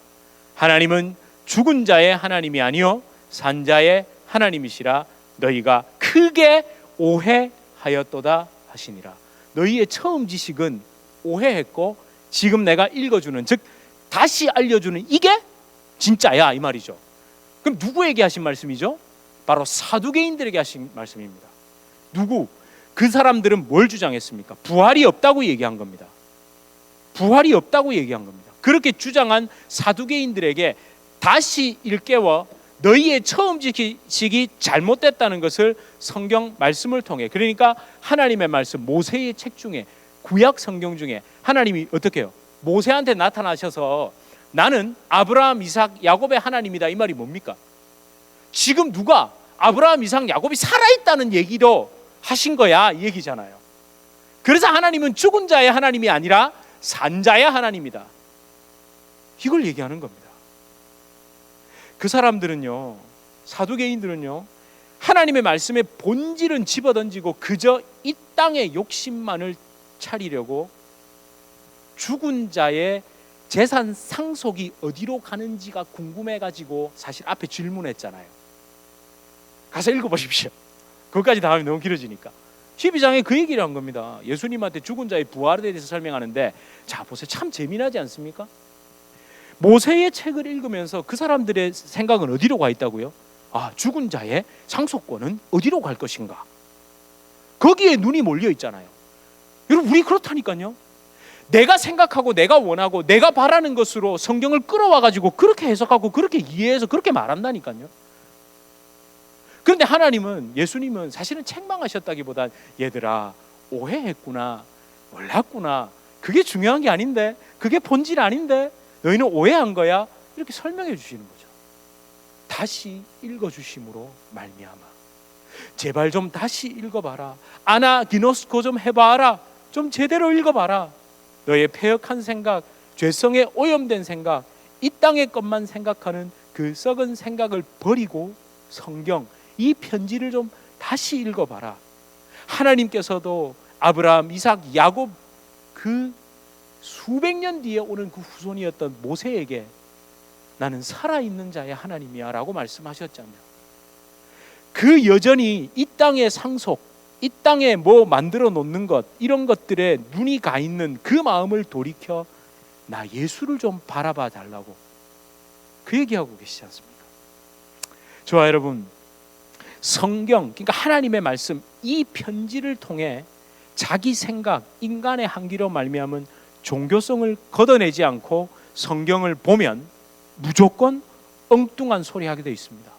하나님은 죽은 자의 하나님이 아니요 산 자의 하나님이시라 너희가 크게 오해하였도다 하시니라. 너희의 처음 지식은 오해했고 지금 내가 읽어주는, 즉 다시 알려주는 이게 진짜야 이 말이죠. 그럼 누구에게 하신 말씀이죠? 바로 사두개인들에게 하신 말씀입니다. 누구? 그 사람들은 뭘 주장했습니까? 부활이 없다고 얘기한 겁니다. 부활이 없다고 얘기한 겁니다. 그렇게 주장한 사두개인들에게 다시 일깨워 너희의 처음 지식이 잘못됐다는 것을 성경 말씀을 통해, 그러니까 하나님의 말씀, 모세의 책 중에, 구약 성경 중에 하나님이 어떻게 해요? 모세한테 나타나셔서 나는 아브라함, 이삭, 야곱의 하나님이다 이 말이 뭡니까? 지금 누가 아브라함, 이삭, 야곱이 살아있다는 얘기도 하신 거야 이 얘기잖아요. 그래서 하나님은 죽은 자의 하나님이 아니라 산 자의 하나님이다, 이걸 얘기하는 겁니다. 그 사람들은요, 사두개인들은요, 하나님의 말씀의 본질은 집어던지고 그저 이 땅의 욕심만을 차리려고 죽은 자의 재산 상속이 어디로 가는지가 궁금해가지고 사실 앞에 질문했잖아요. 가서 읽어보십시오. 그것까지 다 하면 너무 길어지니까. 12장에 그 얘기를 한 겁니다. 예수님한테 죽은 자의 부활에 대해서 설명하는데, 자 보세요, 참 재미나지 않습니까? 모세의 책을 읽으면서 그 사람들의 생각은 어디로 가 있다고요? 죽은 자의 상속권은 어디로 갈 것인가? 거기에 눈이 몰려 있잖아요. 여러분, 우리 그렇다니까요. 내가 생각하고 내가 원하고 내가 바라는 것으로 성경을 끌어와가지고 그렇게 해석하고 그렇게 이해해서 그렇게 말한다니까요. 그런데 하나님은, 예수님은 사실은 책망하셨다기보단 얘들아 오해했구나, 몰랐구나, 그게 중요한 게 아닌데, 그게 본질 아닌데 너희는 오해한 거야, 이렇게 설명해 주시는 거죠. 다시 읽어주심으로 말미암아 제발 좀 다시 읽어봐라, 아나기노스코 좀 해봐라, 좀 제대로 읽어봐라. 너의 패역한 생각, 죄성에 오염된 생각, 이 땅의 것만 생각하는 그 썩은 생각을 버리고 성경, 이 편지를 좀 다시 읽어봐라. 하나님께서도 아브라함, 이삭, 야곱, 그 수백 년 뒤에 오는 그 후손이었던 모세에게 나는 살아있는 자의 하나님이야 라고 말씀하셨잖아요. 그 여전히 이 땅의 상속, 이 땅에 뭐 만들어 놓는 것, 이런 것들에 눈이 가 있는 그 마음을 돌이켜 나 예수를 좀 바라봐 달라고 그 얘기하고 계시지 않습니까? 저와 여러분, 성경, 그러니까 하나님의 말씀, 이 편지를 통해 자기 생각, 인간의 한기로 말미암은 종교성을 걷어내지 않고 성경을 보면 무조건 엉뚱한 소리 하게 되어 있습니다.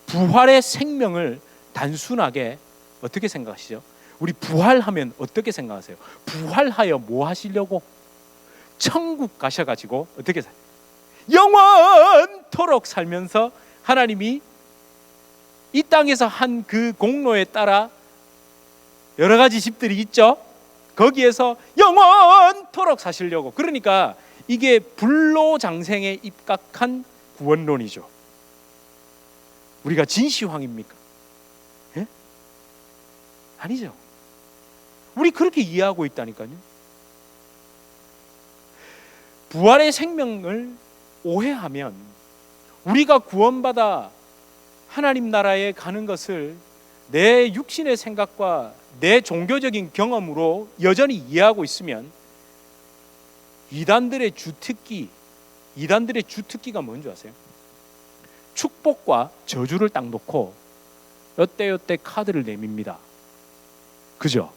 부활의 생명을 단순하게 어떻게 생각하시죠? 우리 부활하면 어떻게 생각하세요? 부활하여 뭐 하시려고? 천국 가셔가지고 어떻게 살아요? 영원토록 살면서 하나님이 이 땅에서 한 그 공로에 따라 여러 가지 집들이 있죠. 거기에서 영원토록 사시려고. 그러니까 이게 불로장생에 입각한 구원론이죠. 우리가 진시황입니까? 예? 아니죠. 우리 그렇게 이해하고 있다니까요. 부활의 생명을 오해하면 우리가 구원받아 하나님 나라에 가는 것을 내 육신의 생각과 내 종교적인 경험으로 여전히 이해하고 있으면 이단들의 주특기가 뭔지 아세요? 축복과 저주를 딱 놓고 여때 카드를 내밉니다. 그죠?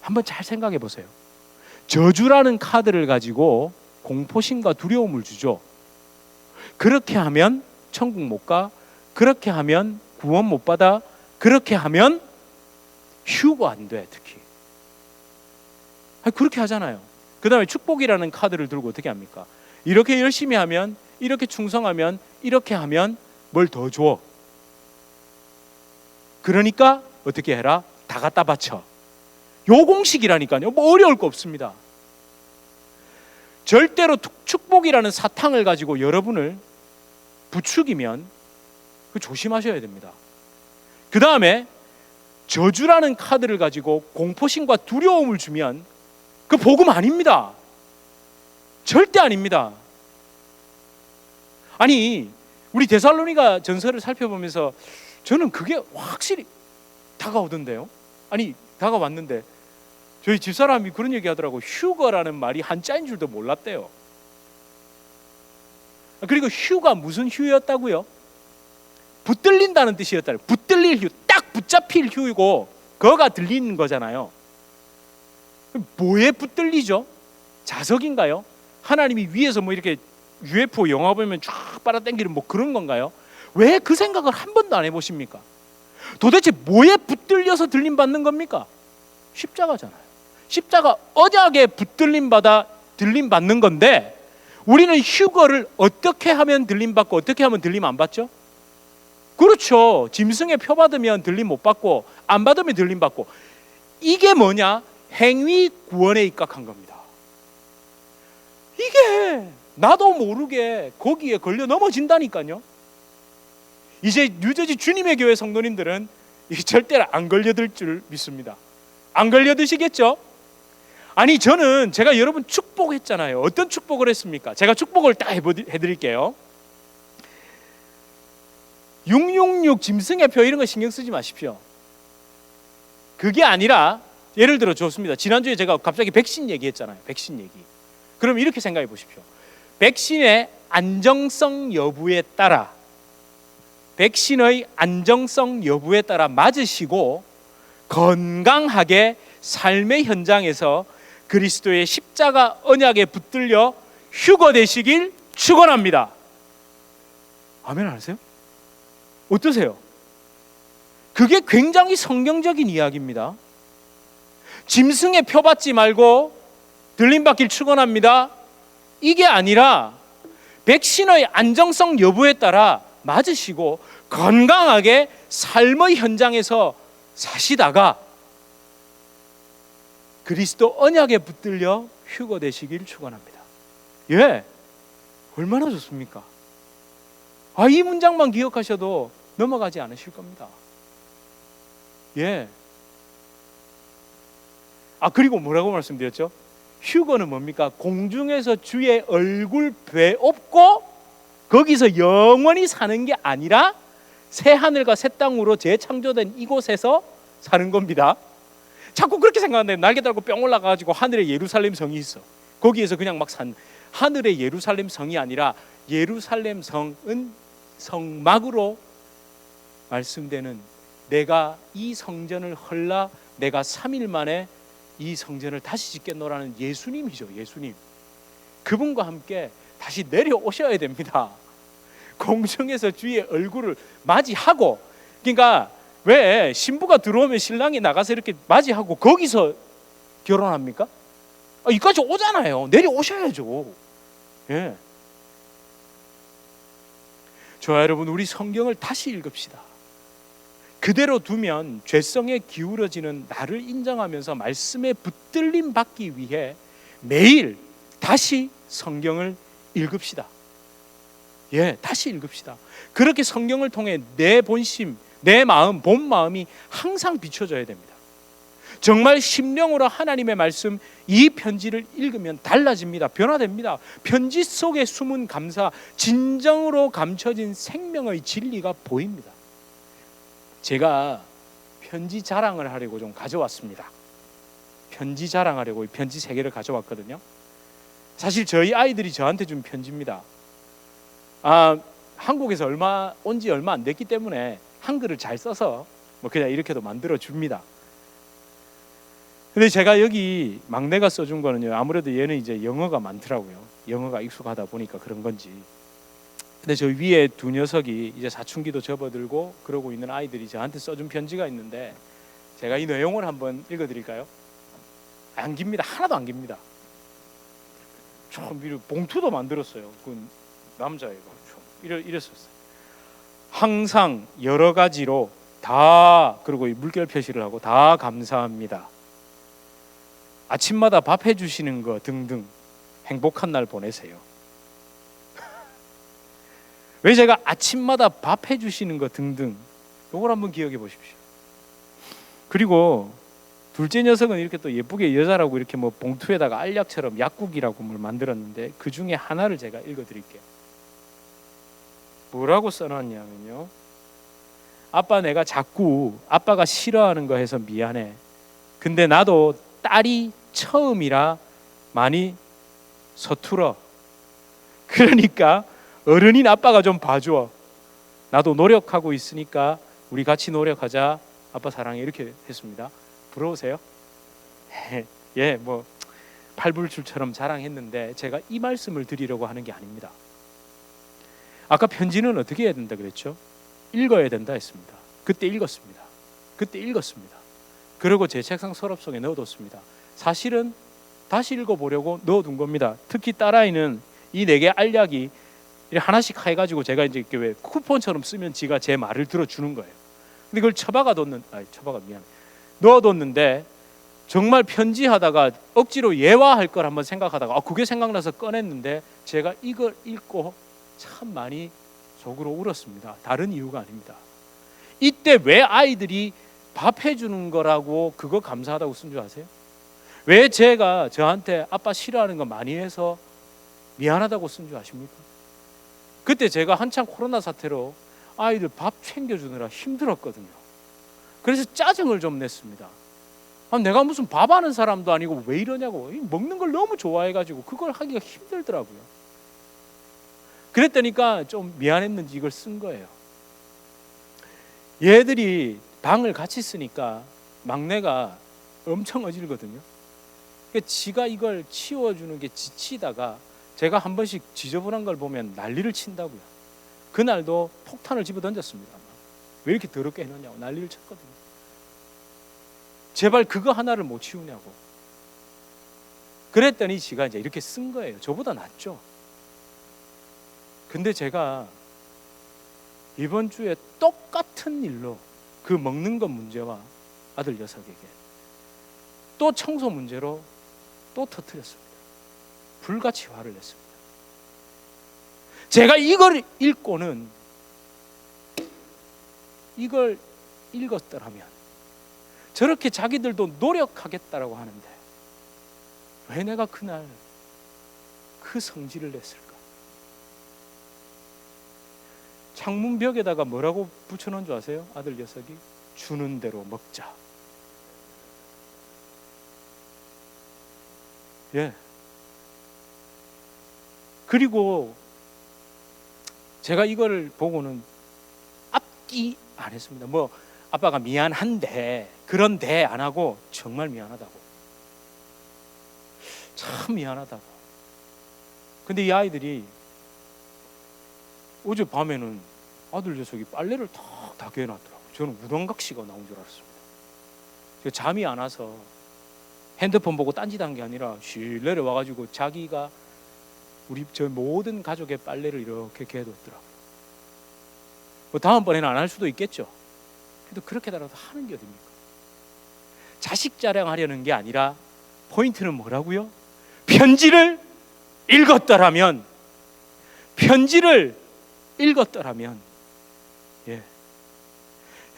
한번 잘 생각해 보세요. 저주라는 카드를 가지고 공포심과 두려움을 주죠. 그렇게 하면 천국 못 가, 그렇게 하면 구원 못 받아, 그렇게 하면 휴거 안 돼. 특히 그렇게 하잖아요. 그 다음에 축복이라는 카드를 들고 어떻게 합니까? 이렇게 열심히 하면, 이렇게 충성하면, 이렇게 하면 뭘 더 줘. 그러니까 어떻게 해라? 다 갖다 바쳐. 요 공식이라니까요. 뭐 어려울 거 없습니다. 절대로 축복이라는 사탕을 가지고 여러분을 부추기면 조심하셔야 됩니다. 그 다음에 저주라는 카드를 가지고 공포심과 두려움을 주면 그 복음 아닙니다. 절대 아닙니다. 아니, 우리 데살로니가 전서를 살펴보면서 저는 그게 확실히 다가오던데요. 아니, 다가왔는데 저희 집사람이 그런 얘기 하더라고. 휴거라는 말이 한자인 줄도 몰랐대요. 그리고 휴가 무슨 휴였다고요? 붙들린다는 뜻이었다요. 붙들릴 휴, 딱 붙잡힐 휴이고 그거가 들리는 거잖아요. 뭐에 붙들리죠? 자석인가요? 하나님이 위에서 뭐 이렇게 UFO 영화 보면 쫙 빨아당기는 뭐 그런 건가요? 왜 그 생각을 한 번도 안 해보십니까? 도대체 뭐에 붙들려서 들림 받는 겁니까? 십자가잖아요. 십자가 언약에 붙들림 받아 들림 받는 건데 우리는 휴거를 어떻게 하면 들림 받고 어떻게 하면 들림 안 받죠? 그렇죠. 짐승의 표 받으면 들림 못 받고 안 받으면 들림 받고. 이게 뭐냐? 행위 구원에 입각한 겁니다. 이게 나도 모르게 거기에 걸려 넘어진다니까요. 이제 뉴저지 주님의 교회 성도님들은 절대 안 걸려들 줄 믿습니다. 안 걸려드시겠죠? 아니, 제가 여러분 축복했잖아요. 어떤 축복을 했습니까? 제가 축복을 딱 해드릴게요. 666 짐승의 표 이런 거 신경 쓰지 마십시오. 그게 아니라 예를 들어 좋습니다. 지난주에 제가 갑자기 백신 얘기했잖아요. 백신 얘기. 그럼 이렇게 생각해 보십시오. 백신의 안정성 여부에 따라 맞으시고 건강하게 삶의 현장에서 그리스도의 십자가 언약에 붙들려 휴거되시길 축원합니다. 아멘 안 하세요? 어떠세요? 그게 굉장히 성경적인 이야기입니다. 짐승의 표 받지 말고 들림받길 축원합니다. 이게 아니라 백신의 안정성 여부에 따라 맞으시고 건강하게 삶의 현장에서 사시다가 그리스도 언약에 붙들려 휴거되시길 축원합니다. 예, 얼마나 좋습니까? 이 문장만 기억하셔도 넘어가지 않으실 겁니다. 예. 그리고 뭐라고 말씀드렸죠? 휴거는 뭡니까? 공중에서 주의 얼굴 뵈옵고 거기서 영원히 사는 게 아니라 새 하늘과 새 땅으로 재창조된 이곳에서 사는 겁니다. 자꾸 그렇게 생각하는데 날개 달고 뿅 올라가가지고 하늘에 예루살렘 성이 있어. 거기에서 그냥 막 산 하늘의 예루살렘 성이 아니라 예루살렘 성은 성막으로 말씀되는 내가 이 성전을 헐라 내가 3일 만에 이 성전을 다시 짓겠노라는 예수님이죠. 예수님. 그분과 함께 다시 내려오셔야 됩니다. 공중에서 주의 얼굴을 맞이하고, 그러니까 왜 신부가 들어오면 신랑이 나가서 이렇게 맞이하고 거기서 결혼합니까? 여기까지 오잖아요. 내려오셔야죠. 예. 저와 여러분, 우리 성경을 다시 읽읍시다. 그대로 두면 죄성에 기울어지는 나를 인정하면서 말씀에 붙들림 받기 위해 매일 다시 성경을 읽읍시다. 다시 읽읍시다. 그렇게 성경을 통해 내 본심, 내 마음, 본 마음이 항상 비춰져야 됩니다. 정말 심령으로 하나님의 말씀, 이 편지를 읽으면 달라집니다. 변화됩니다. 편지 속에 숨은 감사, 진정으로 감춰진 생명의 진리가 보입니다. 제가 편지 자랑을 하려고 좀 가져왔습니다. 편지 자랑하려고 편지 3개를 가져왔거든요. 사실 저희 아이들이 저한테 준 편지입니다. 한국에서 온 지 얼마 안 됐기 때문에 한글을 잘 써서 그냥 이렇게도 만들어 줍니다. 근데 제가 여기 막내가 써준 거는요, 아무래도 얘는 이제 영어가 많더라고요. 영어가 익숙하다 보니까 그런 건지. 근데 저 위에 2 녀석이 이제 사춘기도 접어들고 그러고 있는 아이들이 저한테 써준 편지가 있는데, 제가 이 내용을 한번 읽어드릴까요? 안 깁니다. 하나도 안 깁니다. 좀 봉투도 만들었어요. 그 남자애가 이랬었어요. 항상 여러 가지로 다, 그리고 이 물결 표시를 하고, 다 감사합니다. 아침마다 밥 해주시는 거 등등 행복한 날 보내세요. 왜 제가 아침마다 밥 해주시는 거 등등, 이걸 한번 기억해 보십시오. 그리고 둘째 녀석은 이렇게 또 예쁘게 여자라고 이렇게 봉투에다가 알약처럼 약국이라고 뭘 만들었는데, 그 중에 하나를 제가 읽어드릴게요. 뭐라고 써놨냐면요, 아빠, 내가 자꾸 아빠가 싫어하는 거 해서 미안해. 근데 나도 딸이 처음이라 많이 서툴어. 그러니까 어른인 아빠가 좀 봐줘. 나도 노력하고 있으니까 우리 같이 노력하자. 아빠 사랑해. 이렇게 했습니다. 부러우세요? 팔불출처럼 자랑했는데, 제가 이 말씀을 드리려고 하는 게 아닙니다. 아까 편지는 어떻게 해야 된다 그랬죠? 읽어야 된다 했습니다. 그때 읽었습니다. 그리고 제 책상 서랍 속에 넣어뒀습니다. 사실은 다시 읽어보려고 넣어둔 겁니다. 특히 딸아이는 이 4개 알약이 하나씩 해가지고 제가 이제 왜 쿠폰처럼 쓰면 지가 제 말을 들어주는 거예요. 근데 그걸 넣어뒀는데, 정말 편지하다가 억지로 예화할 걸 한번 생각하다가 그게 생각나서 꺼냈는데, 제가 이걸 읽고 참 많이 속으로 울었습니다. 다른 이유가 아닙니다. 이때 왜 아이들이 밥 해주는 거라고 그거 감사하다고 쓴 줄 아세요? 왜 제가 저한테 아빠 싫어하는 거 많이 해서 미안하다고 쓴 줄 아십니까? 그때 제가 한창 코로나 사태로 아이들 밥 챙겨주느라 힘들었거든요. 그래서 짜증을 좀 냈습니다. 내가 무슨 밥 하는 사람도 아니고 왜 이러냐고. 먹는 걸 너무 좋아해가지고 그걸 하기가 힘들더라고요. 그랬더니까 좀 미안했는지 이걸 쓴 거예요. 얘들이 방을 같이 쓰니까 막내가 엄청 어질거든요. 지가 이걸 치워주는 게 지치다가 제가 한 번씩 지저분한 걸 보면 난리를 친다고요. 그날도 폭탄을 집어 던졌습니다. 왜 이렇게 더럽게 해놓냐고 난리를 쳤거든요. 제발 그거 하나를 못 치우냐고. 그랬더니 지가 이제 이렇게 쓴 거예요. 저보다 낫죠. 근데 제가 이번 주에 똑같은 일로 그 먹는 것 문제와 아들 녀석에게 또 청소 문제로 또 터뜨렸습니다. 불같이 화를 냈습니다. 제가 이걸 읽고는, 이걸 읽었더라면 저렇게 자기들도 노력하겠다라고 하는데 왜 내가 그날 그 성질을 냈을까? 창문 벽에다가 뭐라고 붙여놓은 줄 아세요? 아들 녀석이 주는 대로 먹자. 그리고 제가 이걸 보고는 앞뒤 안 했습니다. 아빠가 미안한데, 그런데 안 하고 정말 미안하다고, 참 미안하다고. 근데 이 아이들이 어제 밤에는 아들 녀석이 빨래를 다 개어놨더라고요. 저는 우렁각시가 나온 줄 알았습니다. 제가 잠이 안 와서 핸드폰 보고 딴짓한 게 아니라 쉴 내려와가지고 자기가 우리 저 모든 가족의 빨래를 이렇게 개어뒀더라고요. 다음번에는 안 할 수도 있겠죠. 그래도 그렇게라도 하는 게 어딥니까? 자식 자랑하려는 게 아니라 포인트는 뭐라고요? 편지를 읽었더라면, 편지를 읽었더라면,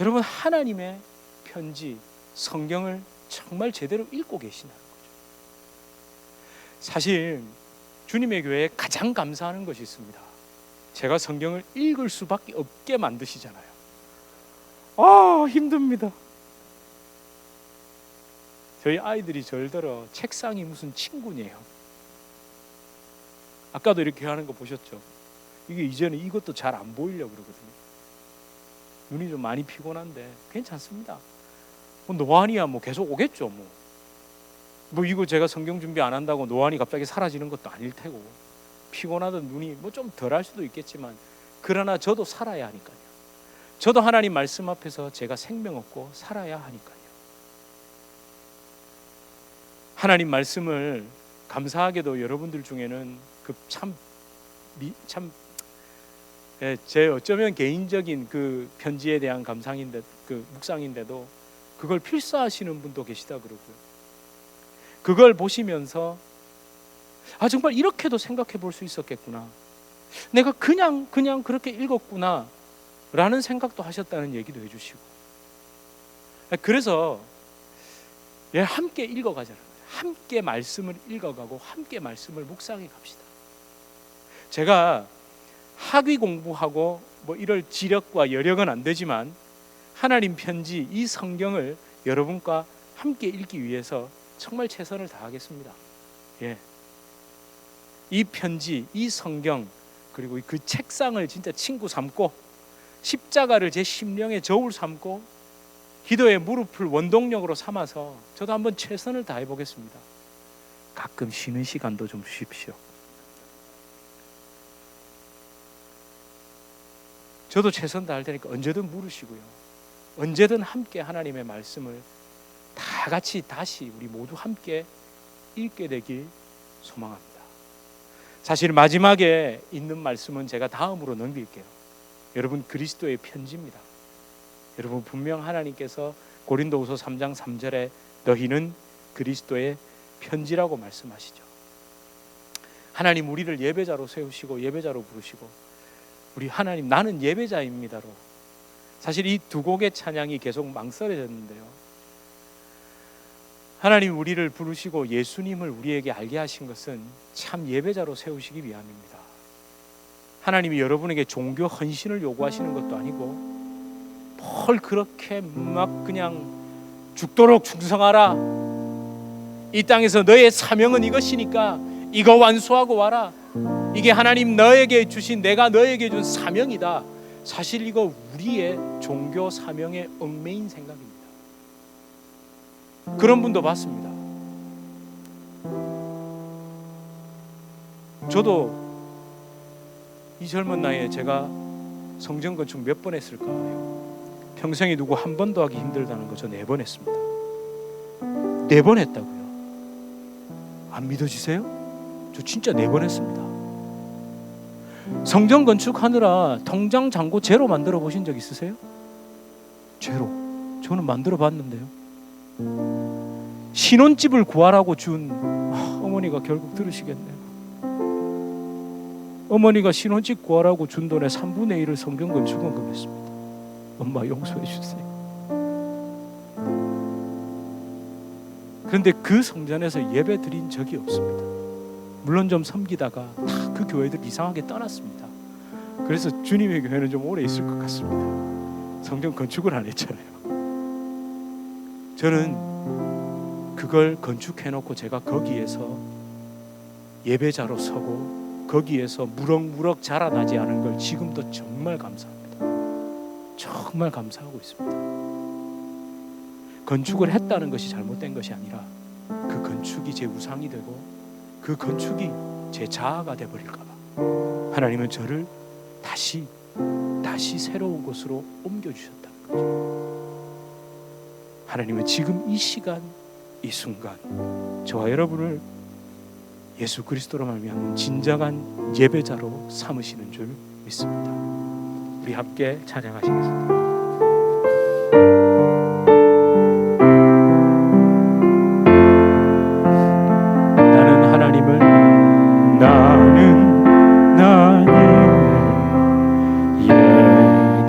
여러분 하나님의 편지, 성경을 정말 제대로 읽고 계시나요? 사실 주님의 교회에 가장 감사하는 것이 있습니다. 제가 성경을 읽을 수밖에 없게 만드시잖아요. 힘듭니다. 저희 아이들이 절더러 책상이 무슨 친구네요. 아까도 이렇게 하는 거 보셨죠? 이게 이제는 이것도 잘 안 보이려고 그러거든요. 눈이 좀 많이 피곤한데 괜찮습니다. 노안이야 계속 오겠죠. 이거 제가 성경 준비 안 한다고 노안이 갑자기 사라지는 것도 아닐 테고, 피곤하던 눈이 좀 덜할 수도 있겠지만, 그러나 저도 살아야 하니까요. 저도 하나님 말씀 앞에서 제가 생명 얻고 살아야 하니까요. 하나님 말씀을 감사하게도 여러분들 중에는 제 어쩌면 개인적인 그 편지에 대한 감상인데, 그 묵상인데도 그걸 필사하시는 분도 계시다 그러고요. 그걸 보시면서 정말 이렇게도 생각해 볼 수 있었겠구나, 내가 그냥 그렇게 읽었구나 라는 생각도 하셨다는 얘기도 해주시고. 그래서 함께 읽어가자는 거예요. 함께 말씀을 읽어가고 함께 말씀을 묵상해 갑시다. 제가 학위 공부하고 이럴 지력과 여력은 안 되지만, 하나님 편지 이 성경을 여러분과 함께 읽기 위해서 정말 최선을 다하겠습니다. 이 편지, 이 성경, 그리고 그 책상을 진짜 친구 삼고, 십자가를 제 심령의 저울 삼고, 기도의 무릎을 원동력으로 삼아서 저도 한번 최선을 다해 보겠습니다. 가끔 쉬는 시간도 좀 주십시오. 저도 최선 다할 테니까 언제든 물으시고요. 언제든 함께 하나님의 말씀을 다 같이 다시 우리 모두 함께 읽게 되길 소망합니다. 사실 마지막에 있는 말씀은 제가 다음으로 넘길게요. 여러분, 그리스도의 편지입니다. 여러분, 분명 하나님께서 고린도후서 3장 3절에 너희는 그리스도의 편지라고 말씀하시죠. 하나님 우리를 예배자로 세우시고 예배자로 부르시고, 우리 하나님 나는 예배자입니다로. 사실 이 두 곡의 찬양이 계속 망설여졌는데요, 하나님 우리를 부르시고 예수님을 우리에게 알게 하신 것은 참 예배자로 세우시기 위함입니다. 하나님이 여러분에게 종교 헌신을 요구하시는 것도 아니고, 뭘 그렇게 그냥 죽도록 충성하라, 이 땅에서 너의 사명은 이것이니까 이거 완수하고 와라, 이게 하나님 너에게 주신, 내가 너에게 준 사명이다. 사실 이거 우리의 종교 사명의 얽매인 생각입니다. 그런 분도 봤습니다. 저도 이 젊은 나이에 제가 성전 건축 몇 번 했을까요? 평생에 누구 한 번도 하기 힘들다는 거 저 4번 했습니다. 4번 했다고요. 안 믿어지세요? 저 진짜 4번 했습니다. 성전 건축하느라 통장 잔고 제로 만들어 보신 적 있으세요? 제로. 저는 만들어 봤는데요, 신혼집을 구하라고 준 어머니가 결국 들으시겠네요. 어머니가 신혼집 구하라고 준 돈의 3분의 1을 성경 건축원금 했습니다. 엄마 용서해 주세요. 그런데 그 성전에서 예배 드린 적이 없습니다. 물론 좀 섬기다가 다 그 교회들 이상하게 떠났습니다. 그래서 주님의 교회는 좀 오래 있을 것 같습니다. 성전 건축을 안 했잖아요. 저는 그걸 건축해놓고 제가 거기에서 예배자로 서고 거기에서 무럭무럭 자라나지 않은 걸 지금도 정말 감사합니다. 정말 감사하고 있습니다. 건축을 했다는 것이 잘못된 것이 아니라 그 건축이 제 우상이 되고 그 건축이 제 자아가 되어버릴까 봐 하나님은 저를 다시 새로운 곳으로 옮겨주셨다는 거죠. 하나님은 지금 이 시간 이 순간 저와 여러분을 예수 그리스도로 말미암은 진정한 예배자로 삼으시는 줄 믿습니다. 우리 함께 찬양하시겠습니다. 나는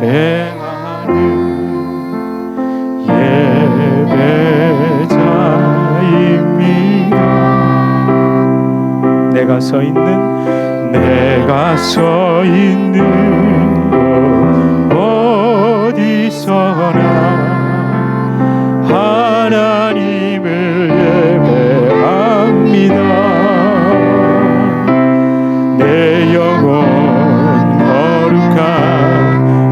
예배하는 예배자입니다. 내가 서 있는 곳 어디서나 하나님을 예배합니다. 내 영혼 거룩한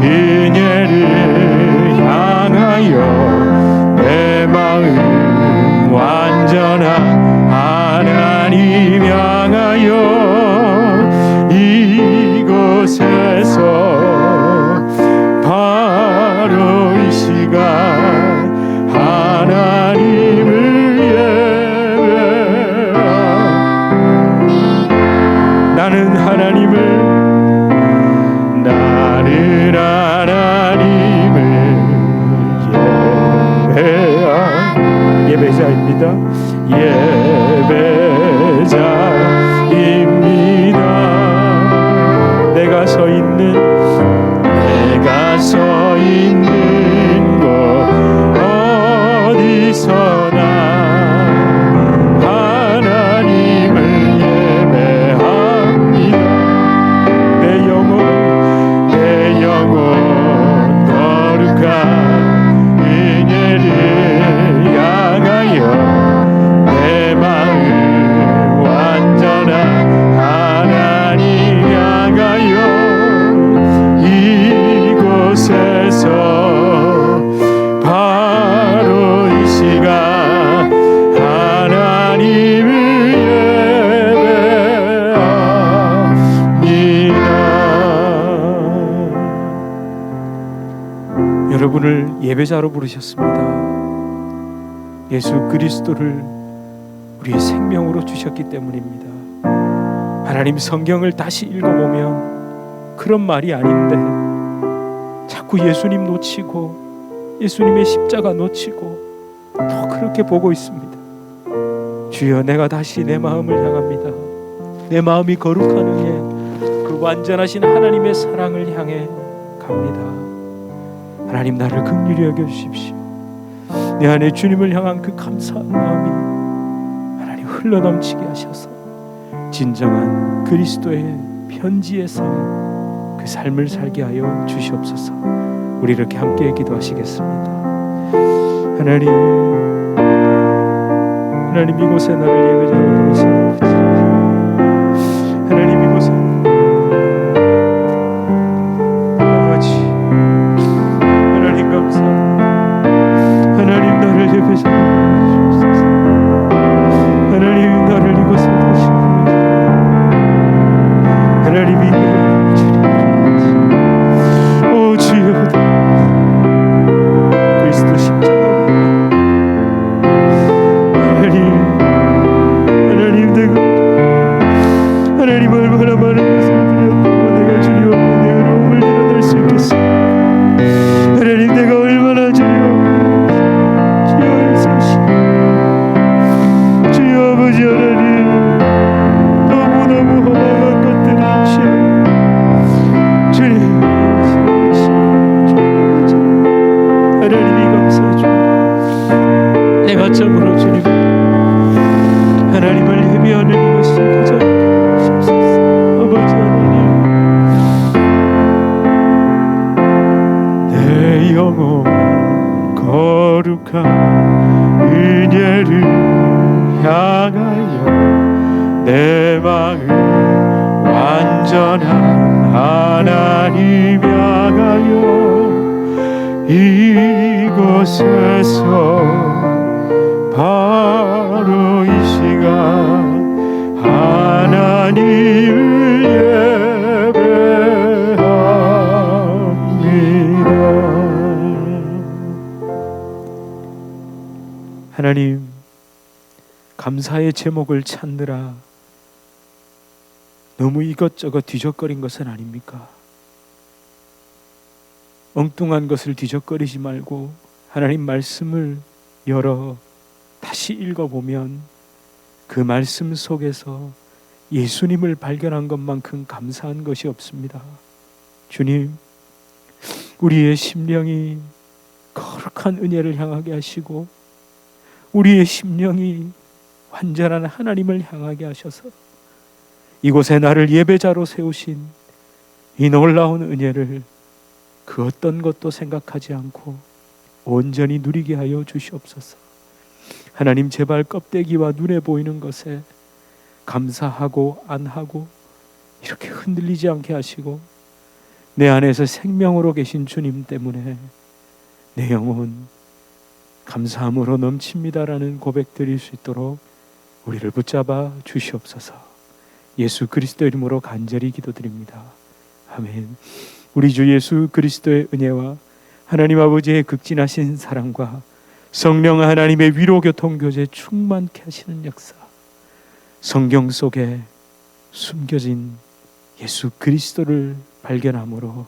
은혜를 향하여 내 마음 완전한 하나님 향하여 이곳에서 바로 이 시간 하나님을 예배합니다. 나는 하나님을 예배자입니다. 예배자입니다. 내가 서 있는 곳 어디서나 하나님을 예배합니다. 내 영혼 거룩한 은혜를 향하여 내 마음 완전한 하나님 향하여 이곳에서 바로 이 시간 하나님을 예배합니다. 여러분을 예배자로 부르셨습니다. 예수 그리스도를 우리의 생명으로 주셨기 때문입니다. 하나님 성경을 다시 읽어보면 그런 말이 아닌데 자꾸 예수님 놓치고 예수님의 십자가 놓치고 또 그렇게 보고 있습니다. 주여, 내가 다시 내 마음을 향합니다. 내 마음이 거룩한 은혜, 그 완전하신 하나님의 사랑을 향해 갑니다. 하나님, 나를 긍휼히 여겨주십시오. 내 안에 주님을 향한 그 감사한 마음이 하나님 흘러넘치게 하셔서 진정한 그리스도의 편지의 삶, 그 삶을 살게 하여 주시옵소서. 우리 이렇게 함께 기도하시겠습니다. 하나님 이곳에 나를 예배자로 부르십니다. 하나님 이곳에 아버지, 하나님 감사합니다. 하나님 나를 예배자로 부르시옵소서. 하나님 나를 이곳에 다시 부르시옵소서. 하나님이 오 주여, 그리스도 십자가 하나님 얼마나 많은 것을 드렸다고 내가 주님 앞에 내 의로움을 드러낼 수 있겠습니까? 하나님, 내가 얼마나 주여 역사하시고 주여 아버지 하나님, 너무너무 허망한 것들이 주님 하나님이 감사해 주님, 내가 참으로 주님 하나님을 예배하는 이것이 가장 아버지 하나님, 내 영혼 거룩한 은혜를 향하여 내 마음 완전한 하나님 향하여 이곳에서 바로 이 시간 하나님을 예배합니다. 하나님, 감사의 제목을 찾느라 너무 이것저것 뒤적거린 것은 아닙니까? 엉뚱한 것을 뒤적거리지 말고 하나님 말씀을 열어 다시 읽어보면 그 말씀 속에서 예수님을 발견한 것만큼 감사한 것이 없습니다. 주님, 우리의 심령이 거룩한 은혜를 향하게 하시고 우리의 심령이 완전한 하나님을 향하게 하셔서 이곳에 나를 예배자로 세우신 이 놀라운 은혜를 그 어떤 것도 생각하지 않고 온전히 누리게 하여 주시옵소서. 하나님, 제발 껍데기와 눈에 보이는 것에 감사하고 안하고 이렇게 흔들리지 않게 하시고 내 안에서 생명으로 계신 주님 때문에 내 영혼 감사함으로 넘칩니다라는 고백 드릴 수 있도록 우리를 붙잡아 주시옵소서. 예수 그리스도 이름으로 간절히 기도드립니다. 아멘. 우리 주 예수 그리스도의 은혜와 하나님 아버지의 극진하신 사랑과 성령 하나님의 위로 교통 교제 충만케 하시는 역사, 성경 속에 숨겨진 예수 그리스도를 발견함으로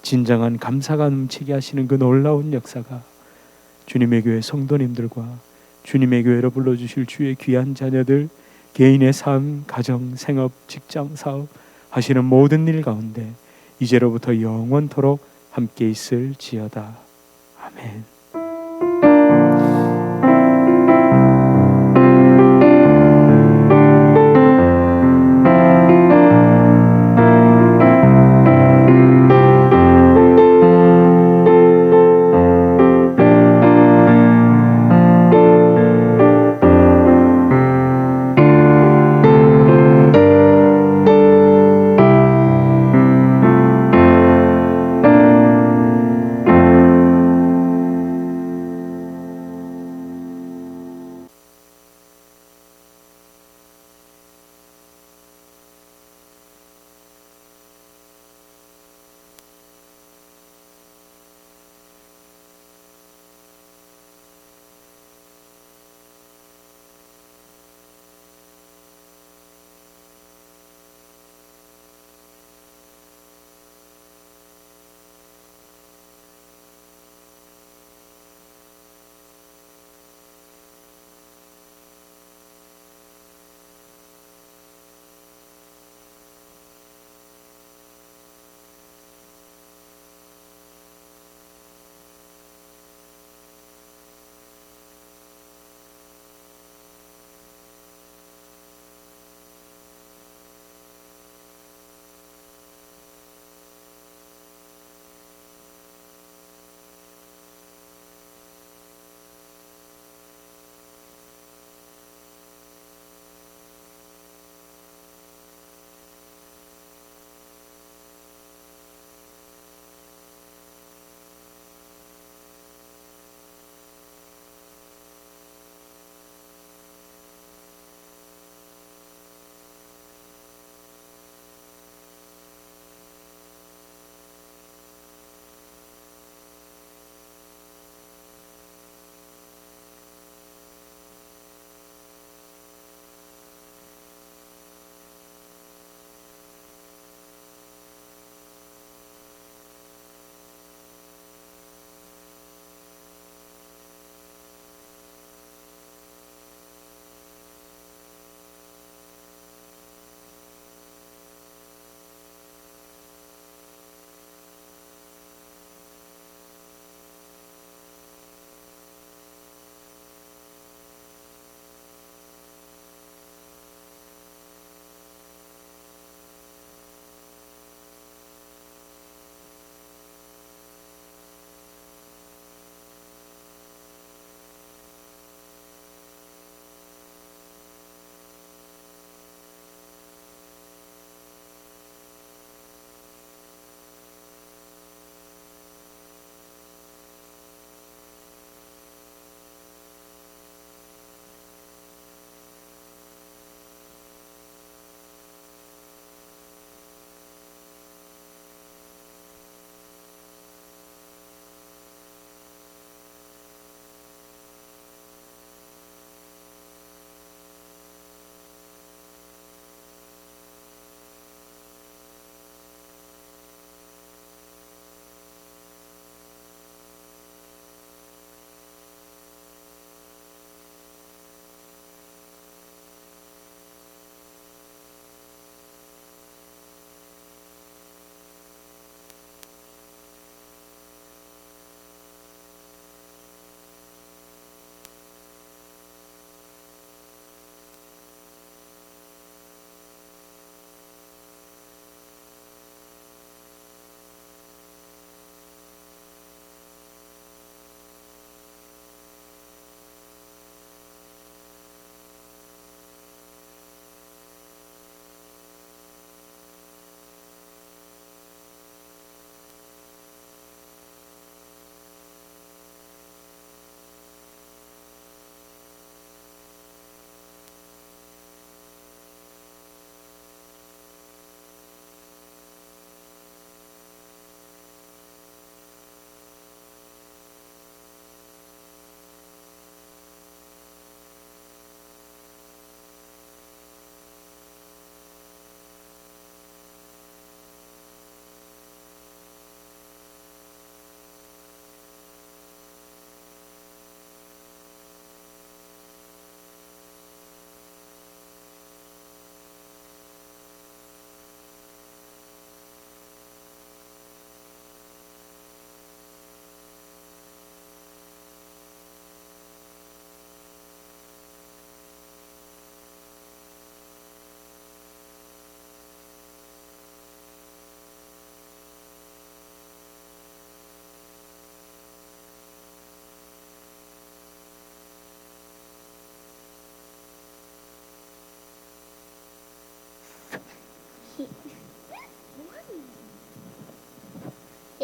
진정한 감사가 넘치게 하시는 그 놀라운 역사가 주님의 교회 성도님들과 주님의 교회로 불러주실 주의 귀한 자녀들 개인의 삶, 가정, 생업, 직장, 사업 하시는 모든 일 가운데 이제로부터 영원토록 함께 있을지어다. 아멘.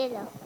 1로